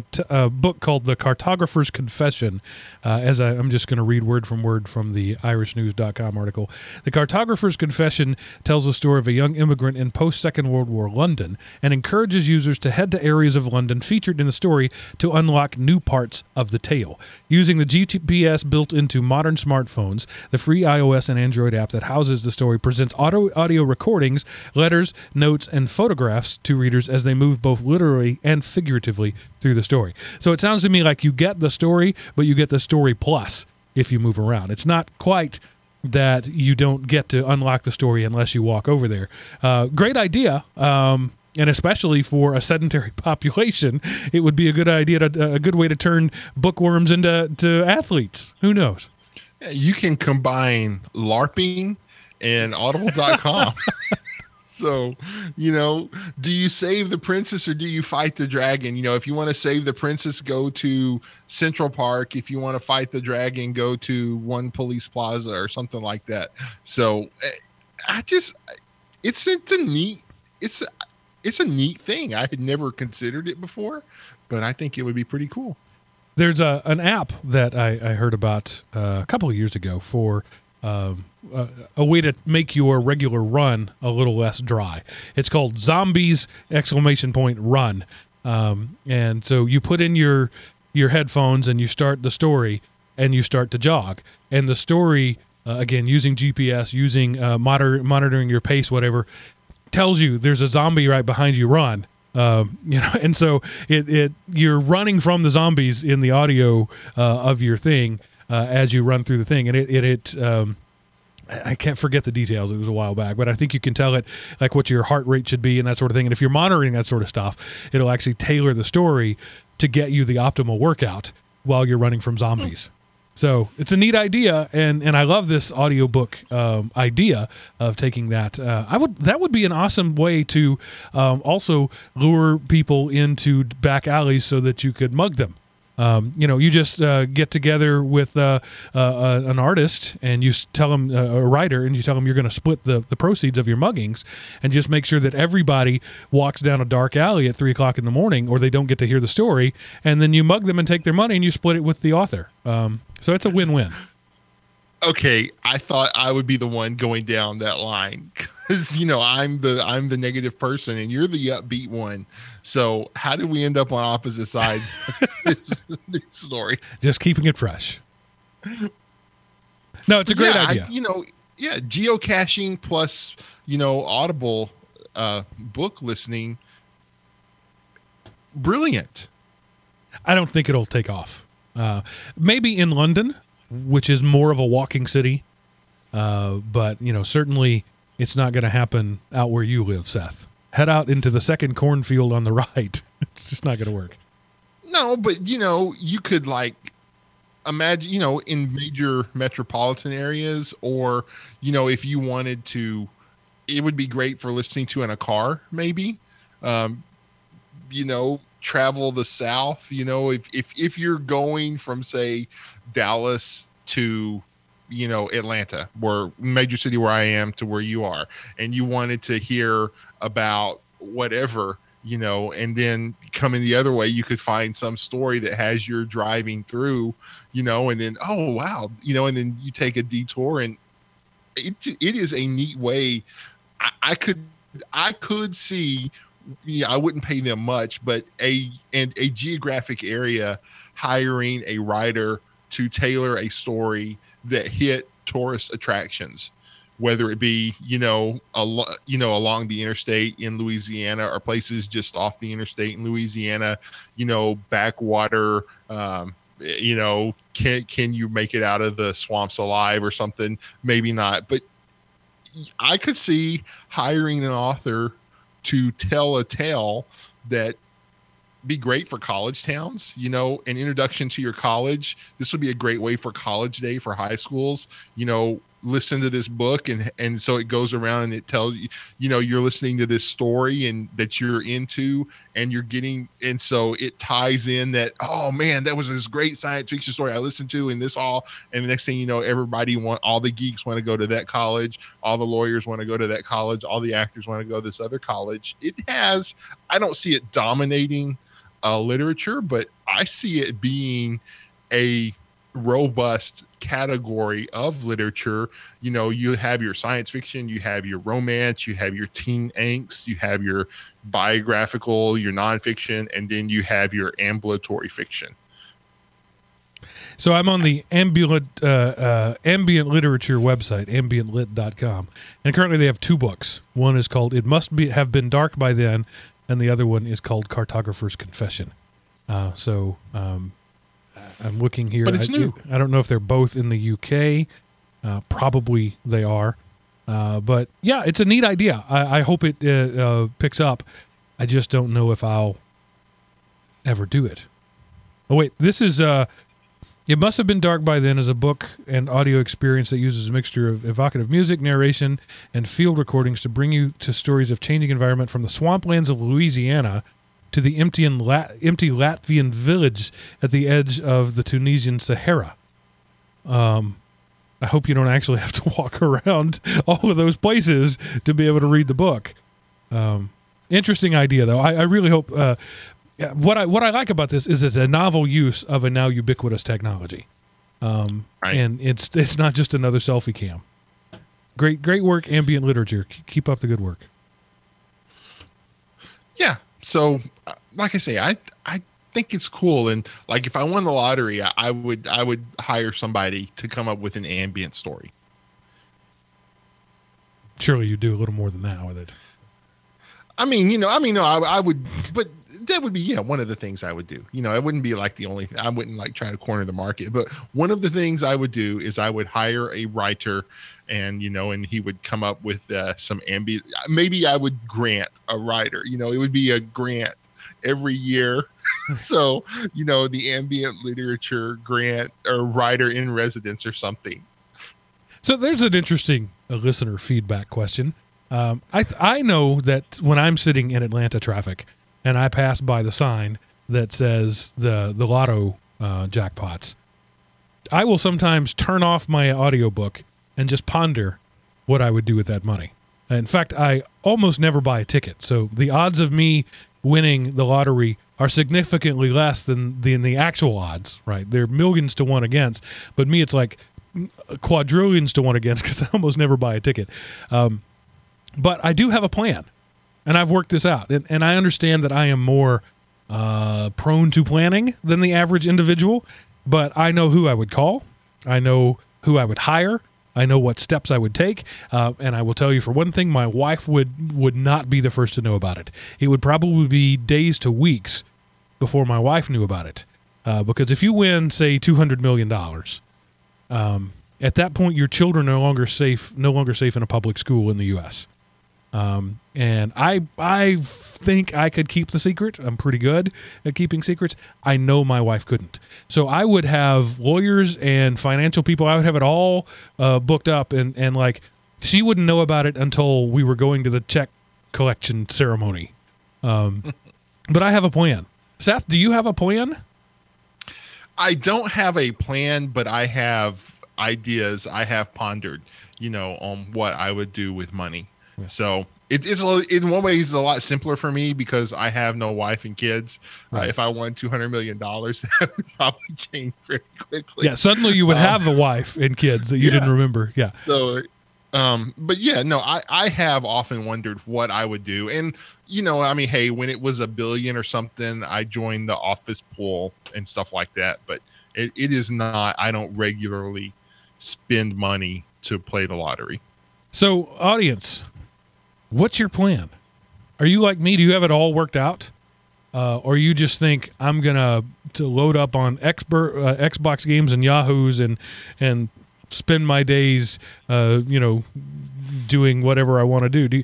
book called The Cartographer's Confession, I'm just going to read word from the irishnews.com article. The Cartographer's Confession tells the story of a young immigrant in post-Second World War London and encourages users to head to areas of London featured in the story to unlock new parts of the tale. Using the GPS built into modern smartphones, the free iOS and Android app that houses the story presents audio recordings, letters, notes, and photographs to readers as they move both literally and figuratively through the story. So it sounds to me like you get the story, but you get the story plus if you move around. It's not quite that you don't get to unlock the story unless you walk over there. Great idea. And especially for a sedentary population, it would be a good idea, a good way to turn bookworms into athletes. Who knows?
You can combine LARPing and audible.com. So, do you save the princess or do you fight the dragon? If you want to save the princess, go to Central Park. If you want to fight the dragon, go to One Police Plaza or something like that. So, it's a neat thing. I had never considered it before, but I think it would be pretty cool.
There's an app that I heard about a couple of years ago for a way to make your regular run a little less dry. It's called Zombies! Run. And so you put in your headphones and you start the story and you start to jog. And the story, again, using GPS, using monitoring your pace, whatever, tells you there's a zombie right behind you, run. And so you're running from the zombies in the audio of your thing as you run through the thing, and I can't forget the details. It was a while back, but I think you can tell it like what your heart rate should be and that sort of thing. And if you're monitoring that sort of stuff, it'll actually tailor the story to get you the optimal workout while you're running from zombies. So it's a neat idea, and I love this audiobook idea of taking that. That would be an awesome way to also lure people into back alleys so that you could mug them. You just get together with an artist and you tell them, a writer, and you tell them you're going to split the proceeds of your muggings, and just make sure that everybody walks down a dark alley at 3 o'clock in the morning, or they don't get to hear the story, and then you mug them and take their money and you split it with the author. So it's a win-win.
Okay, I thought I would be the one going down that line because I'm the negative person and you're the upbeat one. So how did we end up on opposite sides of this news story?
Just keeping it fresh. No, it's a great idea.
Geocaching plus Audible book listening, brilliant.
I don't think it'll take off. Maybe in London, which is more of a walking city. But certainly it's not going to happen out where you live, Seth. Head out into the second cornfield on the right. It's just not going to work.
No, but you could imagine, in major metropolitan areas, or, if you wanted to, it would be great for listening to in a car, maybe, travel the South, if you're going from, say, Dallas to, Atlanta, where major city where I am, to where you are, and you wanted to hear about whatever, and then coming the other way, you could find some story that has your driving through, and then, oh, wow, and then you take a detour, and it is a neat way. I could see, I wouldn't pay them much, but a geographic area hiring a writer to tailor a story that hit tourist attractions, whether it be, along the interstate in Louisiana or places just off the interstate in Louisiana, backwater, can you make it out of the swamps alive or something? Maybe not, but I could see hiring an author to tell a tale that be great for college towns, an introduction to your college. This would be a great way for college day for high schools, listen to this book. And so it goes around and it tells you, you're listening to this story and that you're into, and you're getting, and so it ties in that, oh man, that was this great science fiction story I listened to, and this all, and the next thing you know, all the geeks want to go to that college. All the lawyers want to go to that college. All the actors want to go to this other college. I don't see it dominating literature, but I see it being a robust category of literature. You have your science fiction, you have your romance, you have your teen angst, you have your biographical, your nonfiction, and then you have your ambulatory fiction.
So I'm on the ambient literature website, ambientlit.com, and currently they have 2 books. One is called It Must Have Been Dark by Then, and the other one is called Cartographer's Confession. I'm looking here.
But it's new.
I don't know if they're both in the UK. Probably they are. But yeah, it's a neat idea. I hope it picks up. I just don't know if I'll ever do it. Oh, wait. This is It Must Have Been Dark by Then is a book and audio experience that uses a mixture of evocative music, narration, and field recordings to bring you to stories of changing environment from the swamplands of Louisiana to the empty Latvian village at the edge of the Tunisian Sahara. I hope you don't actually have to walk around all of those places to be able to read the book. Interesting idea, though. I really hope... What I like about this is it's a novel use of a now ubiquitous technology. Right. And it's not just another selfie cam. Great work, ambient literature. Keep up the good work.
Yeah. So, like I say, I think it's cool, and like if I won the lottery, I would hire somebody to come up with an ambient story.
Surely you do a little more than that with it.
I would, but that would be one of the things I would do. It wouldn't be like the only thing. I wouldn't like try to corner the market, but one of the things I would do is I would hire a writer, and and he would come up with some ambient. Maybe I would grant a writer. It would be a grant every year. So the ambient literature grant or writer in residence or something.
So there's an interesting listener feedback question. I know that when I'm sitting in Atlanta traffic and I pass by the sign that says the lotto jackpots, I will sometimes turn off my audiobook and just ponder what I would do with that money. In fact, I almost never buy a ticket. So the odds of me winning the lottery are significantly less than the actual odds, right? They're millions to one against, but me, it's like quadrillions to one against because I almost never buy a ticket. But I do have a plan, and I've worked this out. And I understand that I am more prone to planning than the average individual, but I know who I would call. I know who I would hire. I know what steps I would take. And I will tell you, for one thing, my wife would not be the first to know about it. It would probably be days to weeks before my wife knew about it. Because if you win, say, $200 million, at that point, your children are no longer safe in a public school in the U.S. And I think I could keep the secret. I'm pretty good at keeping secrets. I know my wife couldn't. So I would have lawyers and financial people. I would have it all booked up, and like she wouldn't know about it until we were going to the check collection ceremony. But I have a plan. Seth, do you have a plan?
I don't have a plan, but I have ideas. I have pondered, on what I would do with money. Yeah. So it's in one way, it's a lot simpler for me because I have no wife and kids. Right. If I won $200 million, that would probably change very quickly.
Yeah, suddenly you would have a wife and kids that you didn't remember. Yeah.
So, but yeah, no, I have often wondered what I would do. And, hey, when it was $1 billion or something, I joined the office pool and stuff like that. But it is not, I don't regularly spend money to play the lottery.
So, audience, what's your plan? Are you like me? Do you have it all worked out? Or you just think I'm going to load up on Xbox games and Yahoos and spend my days, doing whatever I want to do?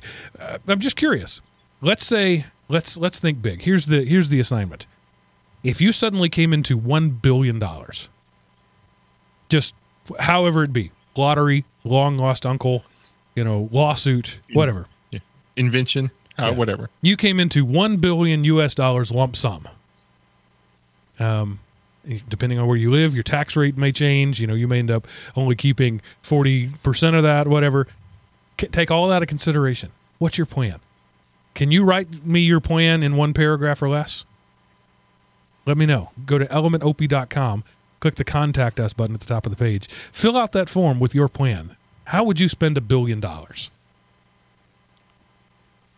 I'm just curious. Let's say, let's think big. Here's the assignment. If you suddenly came into $1 billion, just however it be, lottery, long lost uncle, lawsuit, whatever.
Invention, whatever.
You came into $1 billion lump sum. Depending on where you live, your tax rate may change. You may end up only keeping 40% of that, whatever. Take all that into consideration. What's your plan? Can you write me your plan in one paragraph or less? Let me know. Go to elementop.com, click the Contact Us button at the top of the page. Fill out that form with your plan. How would you spend $1 billion?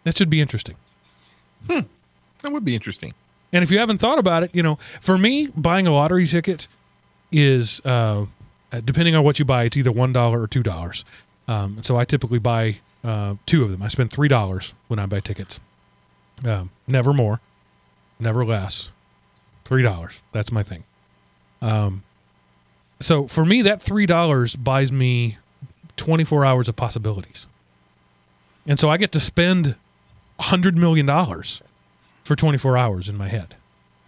That should be interesting.
That would be interesting.
And if you haven't thought about it, for me, buying a lottery ticket is, depending on what you buy, it's either $1 or $2. So I typically buy two of them. I spend $3 when I buy tickets. Never more, never less. $3. That's my thing. So for me, that $3 buys me 24 hours of possibilities. And so I get to spend $100 million for 24 hours in my head.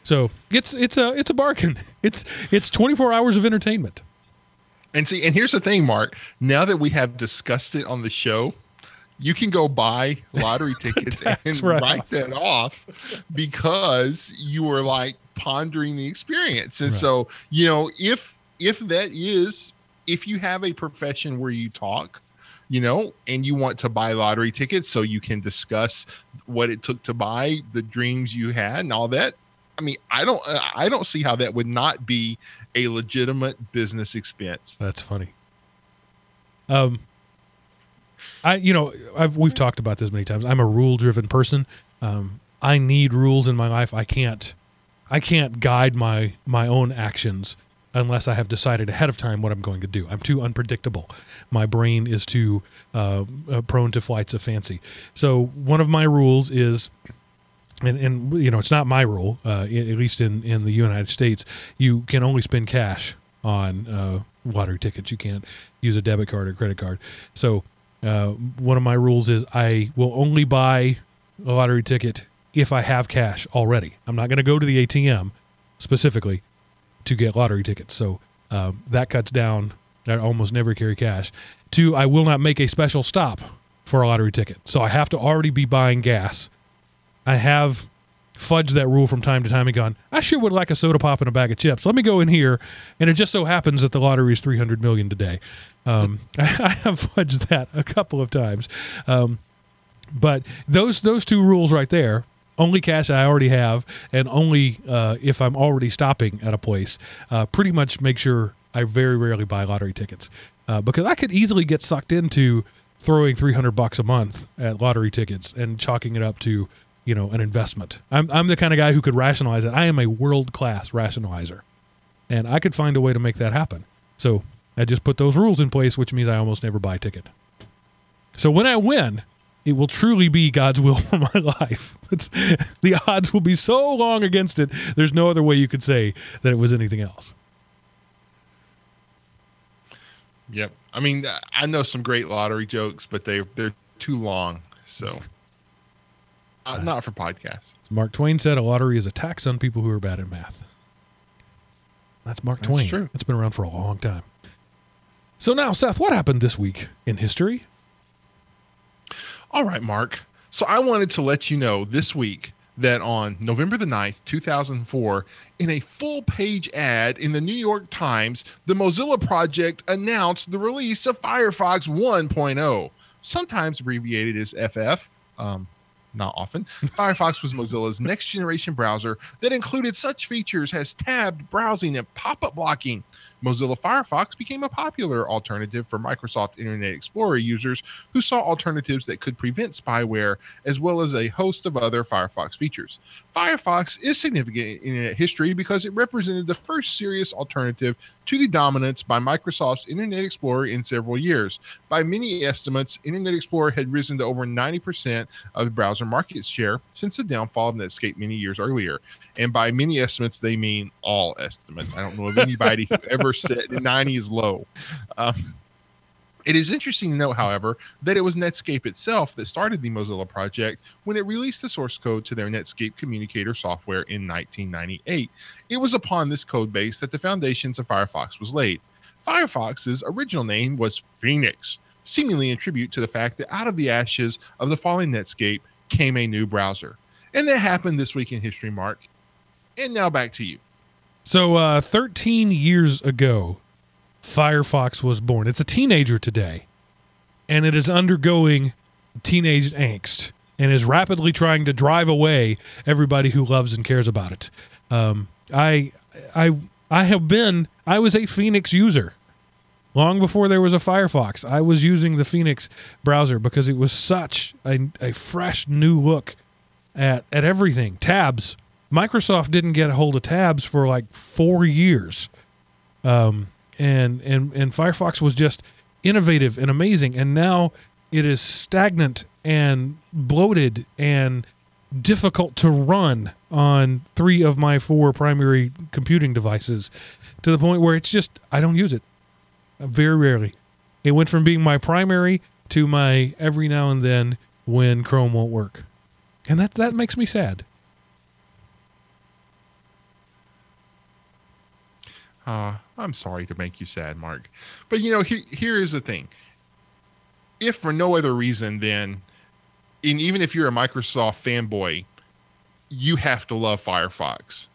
So it's a bargain. It's 24 hours of entertainment.
And see, and here's the thing, Mark. Now that we have discussed it on the show, you can go buy lottery tickets and write that off because you were like pondering the experience. And so, you know, if you have a profession where you talk, you know, and you want to buy lottery tickets so you can discuss what it took to buy the dreams you had and all that. I mean, I don't see how that would not be a legitimate business expense.
That's funny. We've talked about this many times. I'm a rule-driven person. I need rules in my life. I can't guide my own actions unless I have decided ahead of time what I'm going to do. I'm too unpredictable. My brain is too prone to flights of fancy. So one of my rules is, and you know, it's not my rule, at least in the United States, you can only spend cash on lottery tickets. You can't use a debit card or credit card. So one of my rules is I will only buy a lottery ticket if I have cash already. I'm not going to go to the ATM specifically to get lottery tickets. So that cuts down. I almost never carry cash. 2, I will not make a special stop for a lottery ticket. So I have to already be buying gas. I have fudged that rule from time to time and gone, I sure would like a soda pop and a bag of chips. Let me go in here. And it just so happens that the lottery is $300 million today. I have fudged that a couple of times. But those 2 rules right there, only cash I already have and only if I'm already stopping at a place, pretty much make sure I very rarely buy lottery tickets. Because I could easily get sucked into throwing $300 a month at lottery tickets and chalking it up to, you know, an investment. I'm the kind of guy who could rationalize it. I am a world-class rationalizer. And I could find a way to make that happen. So I just put those rules in place, which means I almost never buy a ticket. So when I win, it will truly be God's will for my life. The odds will be so long against it, there's no other way you could say that it was anything else.
Yep. I mean, I know some great lottery jokes, but they're too long. So not for podcasts.
Mark Twain said a lottery is a tax on people who are bad at math. That's Mark Twain.
True.
It's been around for a long time. So now, Seth, what happened this week in history?
All right, Mark. So I wanted to let you know this week that on November the 9th, 2004, in a full-page ad in the New York Times, the Mozilla Project announced the release of Firefox 1.0, sometimes abbreviated as FF. Not often. Firefox was Mozilla's next-generation browser that included such features as tabbed browsing and pop-up blocking. Mozilla Firefox became a popular alternative for Microsoft Internet Explorer users who saw alternatives that could prevent spyware, as well as a host of other Firefox features. Firefox is significant in internet history because it represented the first serious alternative to the dominance by Microsoft's Internet Explorer in several years. By many estimates, Internet Explorer had risen to over 90% of the browser market share since the downfall of Netscape many years earlier. And by many estimates, they mean all estimates. I don't know of anybody who ever said 90 is low. It is interesting to note, however, that it was Netscape itself that started the Mozilla project when it released the source code to their Netscape communicator software in 1998. It was upon this code base that the foundations of Firefox was laid. Firefox's original name was Phoenix, seemingly in tribute to the fact that out of the ashes of the fallen Netscape came a new browser. And that happened this week in history, Mark. And now back to you.
So 13 years ago, Firefox was born. It's a teenager today, and it is undergoing teenage angst and is rapidly trying to drive away everybody who loves and cares about it. I was a Phoenix user. Long before there was a Firefox, I was using the Phoenix browser because it was such a fresh new look at everything. Tabs. Microsoft didn't get a hold of tabs for like 4 years. And Firefox was just innovative and amazing. And now it is stagnant and bloated and difficult to run on 3 of my 4 primary computing devices to the point where it's just, I don't use it. Very rarely. It went from being my primary to my every now and then when Chrome won't work. And that makes me sad.
I'm sorry to make you sad, Mark. But, here is the thing. If for no other reason than, and even if you're a Microsoft fanboy, you have to love Firefox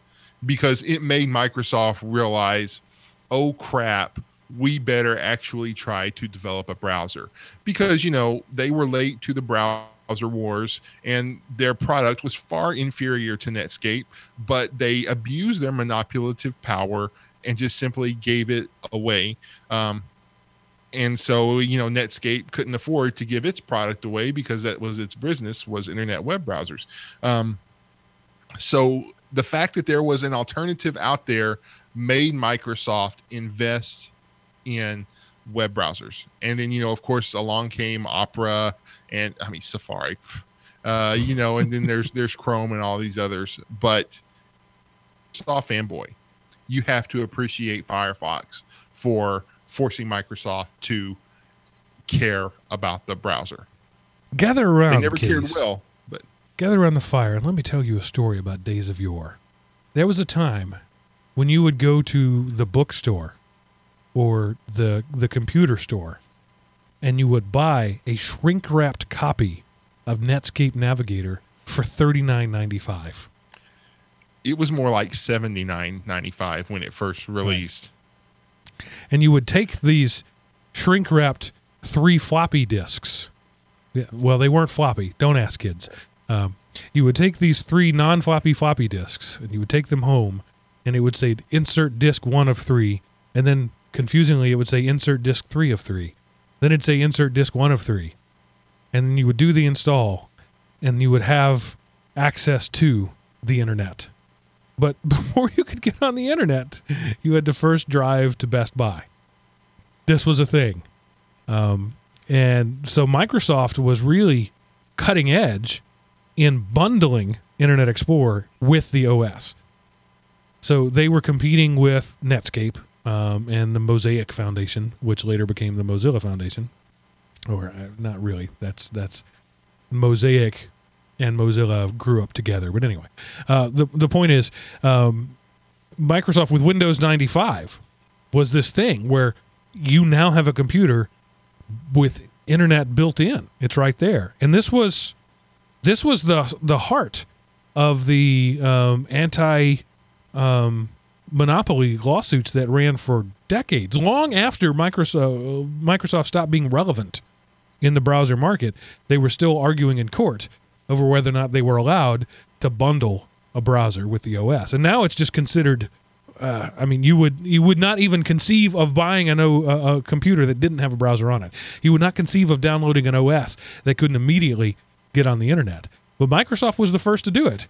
because it made Microsoft realize, oh crap, we better actually try to develop a browser because, they were late to the browser wars and their product was far inferior to Netscape, but they abused their manipulative power and just simply gave it away. And so, Netscape couldn't afford to give its product away because that was its business, was internet web browsers. So the fact that there was an alternative out there made Microsoft invest in web browsers. And then, of course, along came Opera and Safari, and then there's Chrome and all these others. But Microsoft fanboy, you have to appreciate Firefox for forcing Microsoft to care about the browser.
Gather around.
They never
kiddies.
cared well, but
Gather around the fire and let me tell you a story about days of yore. There was a time when you would go to the bookstore or the computer store and you would buy a shrink-wrapped copy of Netscape Navigator for $39.95.
it was more like $79.95 when it first released.
Right. And you would take these shrink-wrapped 3 floppy disks. Yeah, well, they weren't floppy. Don't ask kids. You would take these 3 non-floppy floppy disks, and you would take them home, and it would say insert disk 1 of 3, and then confusingly it would say insert disk 3 of 3. Then it'd say insert disk 1 of 3. And then you would do the install, and you would have access to the internet. But before you could get on the internet, you had to first drive to Best Buy. This was a thing. And so Microsoft was really cutting edge in bundling Internet Explorer with the OS. So they were competing with Netscape and the Mosaic Foundation, which later became the Mozilla Foundation. Or not really. That's Mosaic and Mozilla grew up together. But anyway, the point is Microsoft with Windows 95 was this thing where you now have a computer with internet built in. It's right there. And this was the heart of the anti-monopoly lawsuits that ran for decades, long after Microsoft stopped being relevant in the browser market. They were still arguing in court over whether or not they were allowed to bundle a browser with the OS. And now it's just considered, you would not even conceive of buying a computer that didn't have a browser on it. You would not conceive of downloading an OS that couldn't immediately get on the internet. But Microsoft was the first to do it.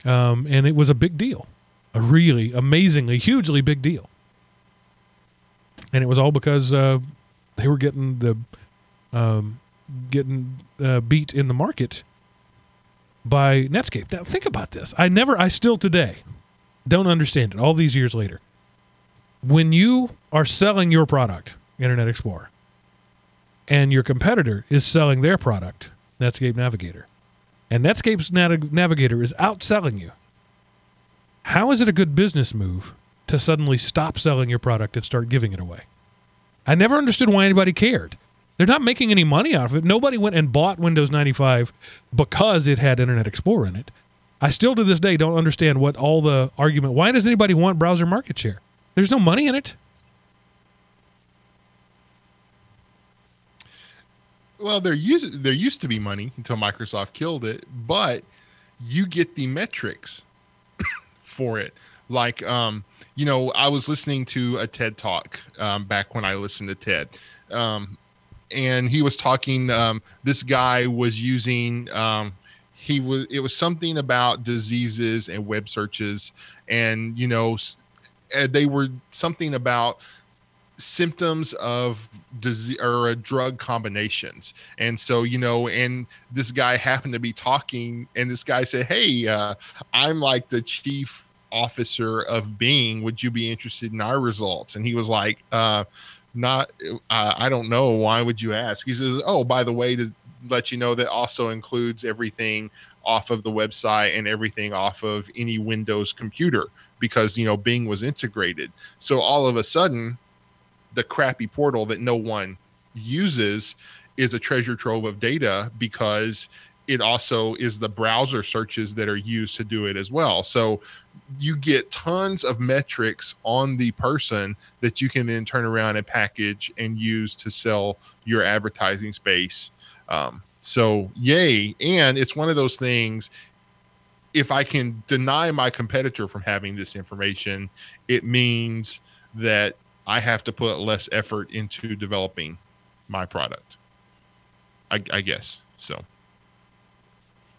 And it was a big deal. A really amazingly, hugely big deal. And it was all because they were getting beat in the market by Netscape. Now, think about this. I still today don't understand it, all these years later. When you are selling your product, Internet Explorer, and your competitor is selling their product, Netscape Navigator, and Netscape's Navigator is outselling you, how is it a good business move to suddenly stop selling your product and start giving it away? I never understood why anybody cared. They're not making any money out of it. Nobody went and bought Windows 95 because it had Internet Explorer in it. I still to this day don't understand what all the argument. Why does anybody want browser market share? There's no money in it.
Well, there used to be money until Microsoft killed it, but you get the metrics for it. Like, I was listening to a TED Talk back when I listened to TED. And he was talking, this guy was using, it was something about diseases and web searches. And, they were something about symptoms of disease or drug combinations. And so, and this guy happened to be talking, and this guy said, hey, I'm like the chief officer of Bing. Would you be interested in our results? And he was like, I don't know. Why would you ask? He says, oh, by the way, let you know that also includes everything off of the website and everything off of any Windows computer, because, you know, Bing was integrated. So all of a sudden, the crappy portal that no one uses is a treasure trove of data, because it also is the browser searches that are used to do it as well. So you get tons of metrics on the person that you can then turn around and package and use to sell your advertising space. So yay. And it's one of those things, if I can deny my competitor from having this information, it means that I have to put less effort into developing my product, I guess. So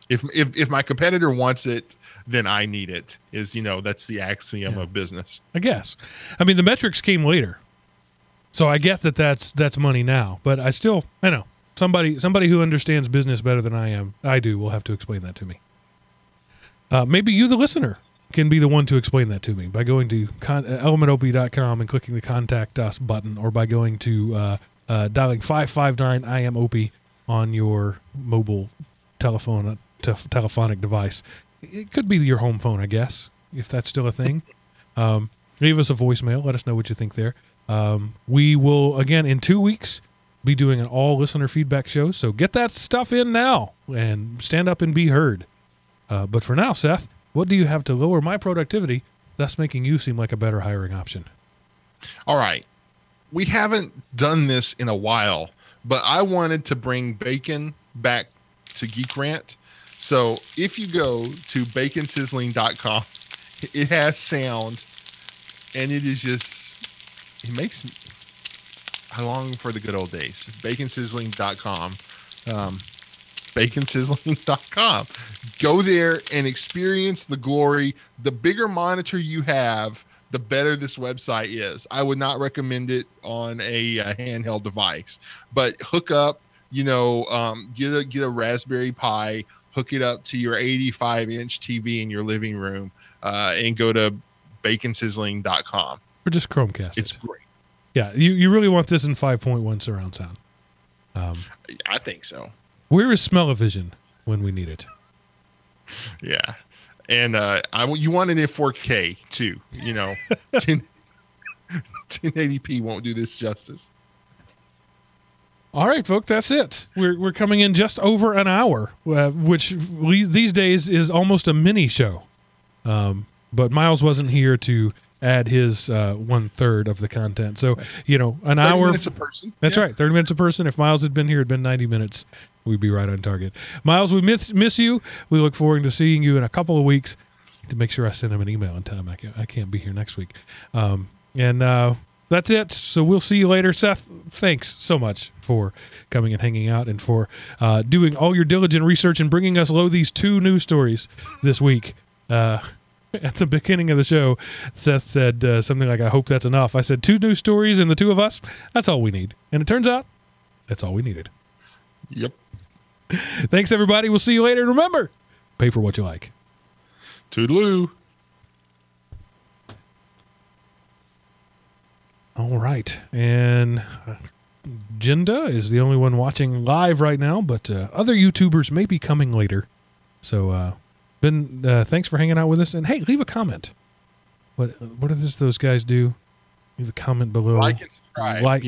if my competitor wants it, then I need it, is, you know, that's the axiom of business, I guess.
I mean, the metrics came later, so I get that that's money now, but I know somebody who understands business better than I do will have to explain that to me. Maybe you, the listener, can be the one to explain that to me by going to elementop.com and clicking the Contact Us button, or by going to dialing 559 IMOP on your mobile telephonic device. It could be your home phone, I guess, if that's still a thing. Leave us a voicemail. Let us know what you think there. We will, again, in 2 weeks, be doing an all listener feedback show. So get that stuff in now and stand up and be heard. But for now, Seth, what do you have to lower my productivity, thus making you seem like a better hiring option?
All right. We haven't done this in a while, but I wanted to bring bacon back to GeekRant. So if you go to baconsizzling.com, it has sound, and it is just, it makes me, I long for the good old days. Baconsizzling.com. Baconsizzling.com. Go there and experience the glory. The bigger monitor you have, the better this website is. I would not recommend it on a handheld device, but hook up, get a Raspberry Pi, hook it up to your 85-inch TV in your living room, and go to baconsizzling.com.
Or just Chromecast.
It's great.
Yeah, you really want this in 5.1 surround sound.
I think so.
Where is Smell-O-Vision when we need it?
Yeah. And you want it in 4K too. 1080p won't do this justice.
All right, folks, that's it. We're coming in just over an hour, which these days is almost a mini show. But Myles wasn't here to add his 1/3 of the content. So, an hour. 30
minutes a person.
That's right, 30 minutes a person. If Myles had been here, it'd been 90 minutes. We'd be right on target. Myles, we miss you. We look forward to seeing you in a couple of weeks. To make sure I send him an email in time. I can't be here next week. That's it. So we'll see you later. Seth, thanks so much for coming and hanging out, and for doing all your diligent research and bringing us these 2 news stories this week. At the beginning of the show, Seth said something like, I hope that's enough. I said 2 news stories and the 2 of us, that's all we need. And it turns out that's all we needed.
Yep.
Thanks, everybody. We'll see you later. And remember, pay for what you like.
Toodaloo.
All right. And Jinda is the only one watching live right now, but other YouTubers may be coming later. So, thanks for hanging out with us. And hey, leave a comment. What those guys do? Leave a comment below.
Like and subscribe.
Like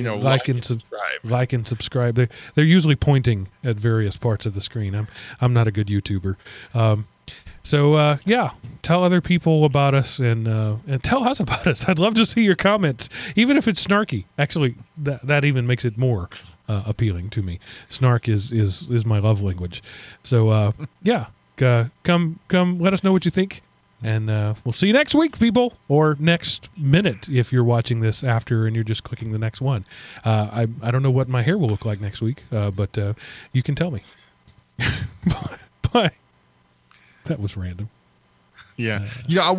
and subscribe. Like and subscribe. They're usually pointing at various parts of the screen. I'm not a good YouTuber. So tell other people about us, and tell us about us. I'd love to see your comments, even if it's snarky. Actually, that even makes it more appealing to me. Snark is my love language. So come let us know what you think, and we'll see you next week, people, or next minute if you're watching this after and you're just clicking the next one. I don't know what my hair will look like next week, but you can tell me. Bye. That was random.
Yeah. I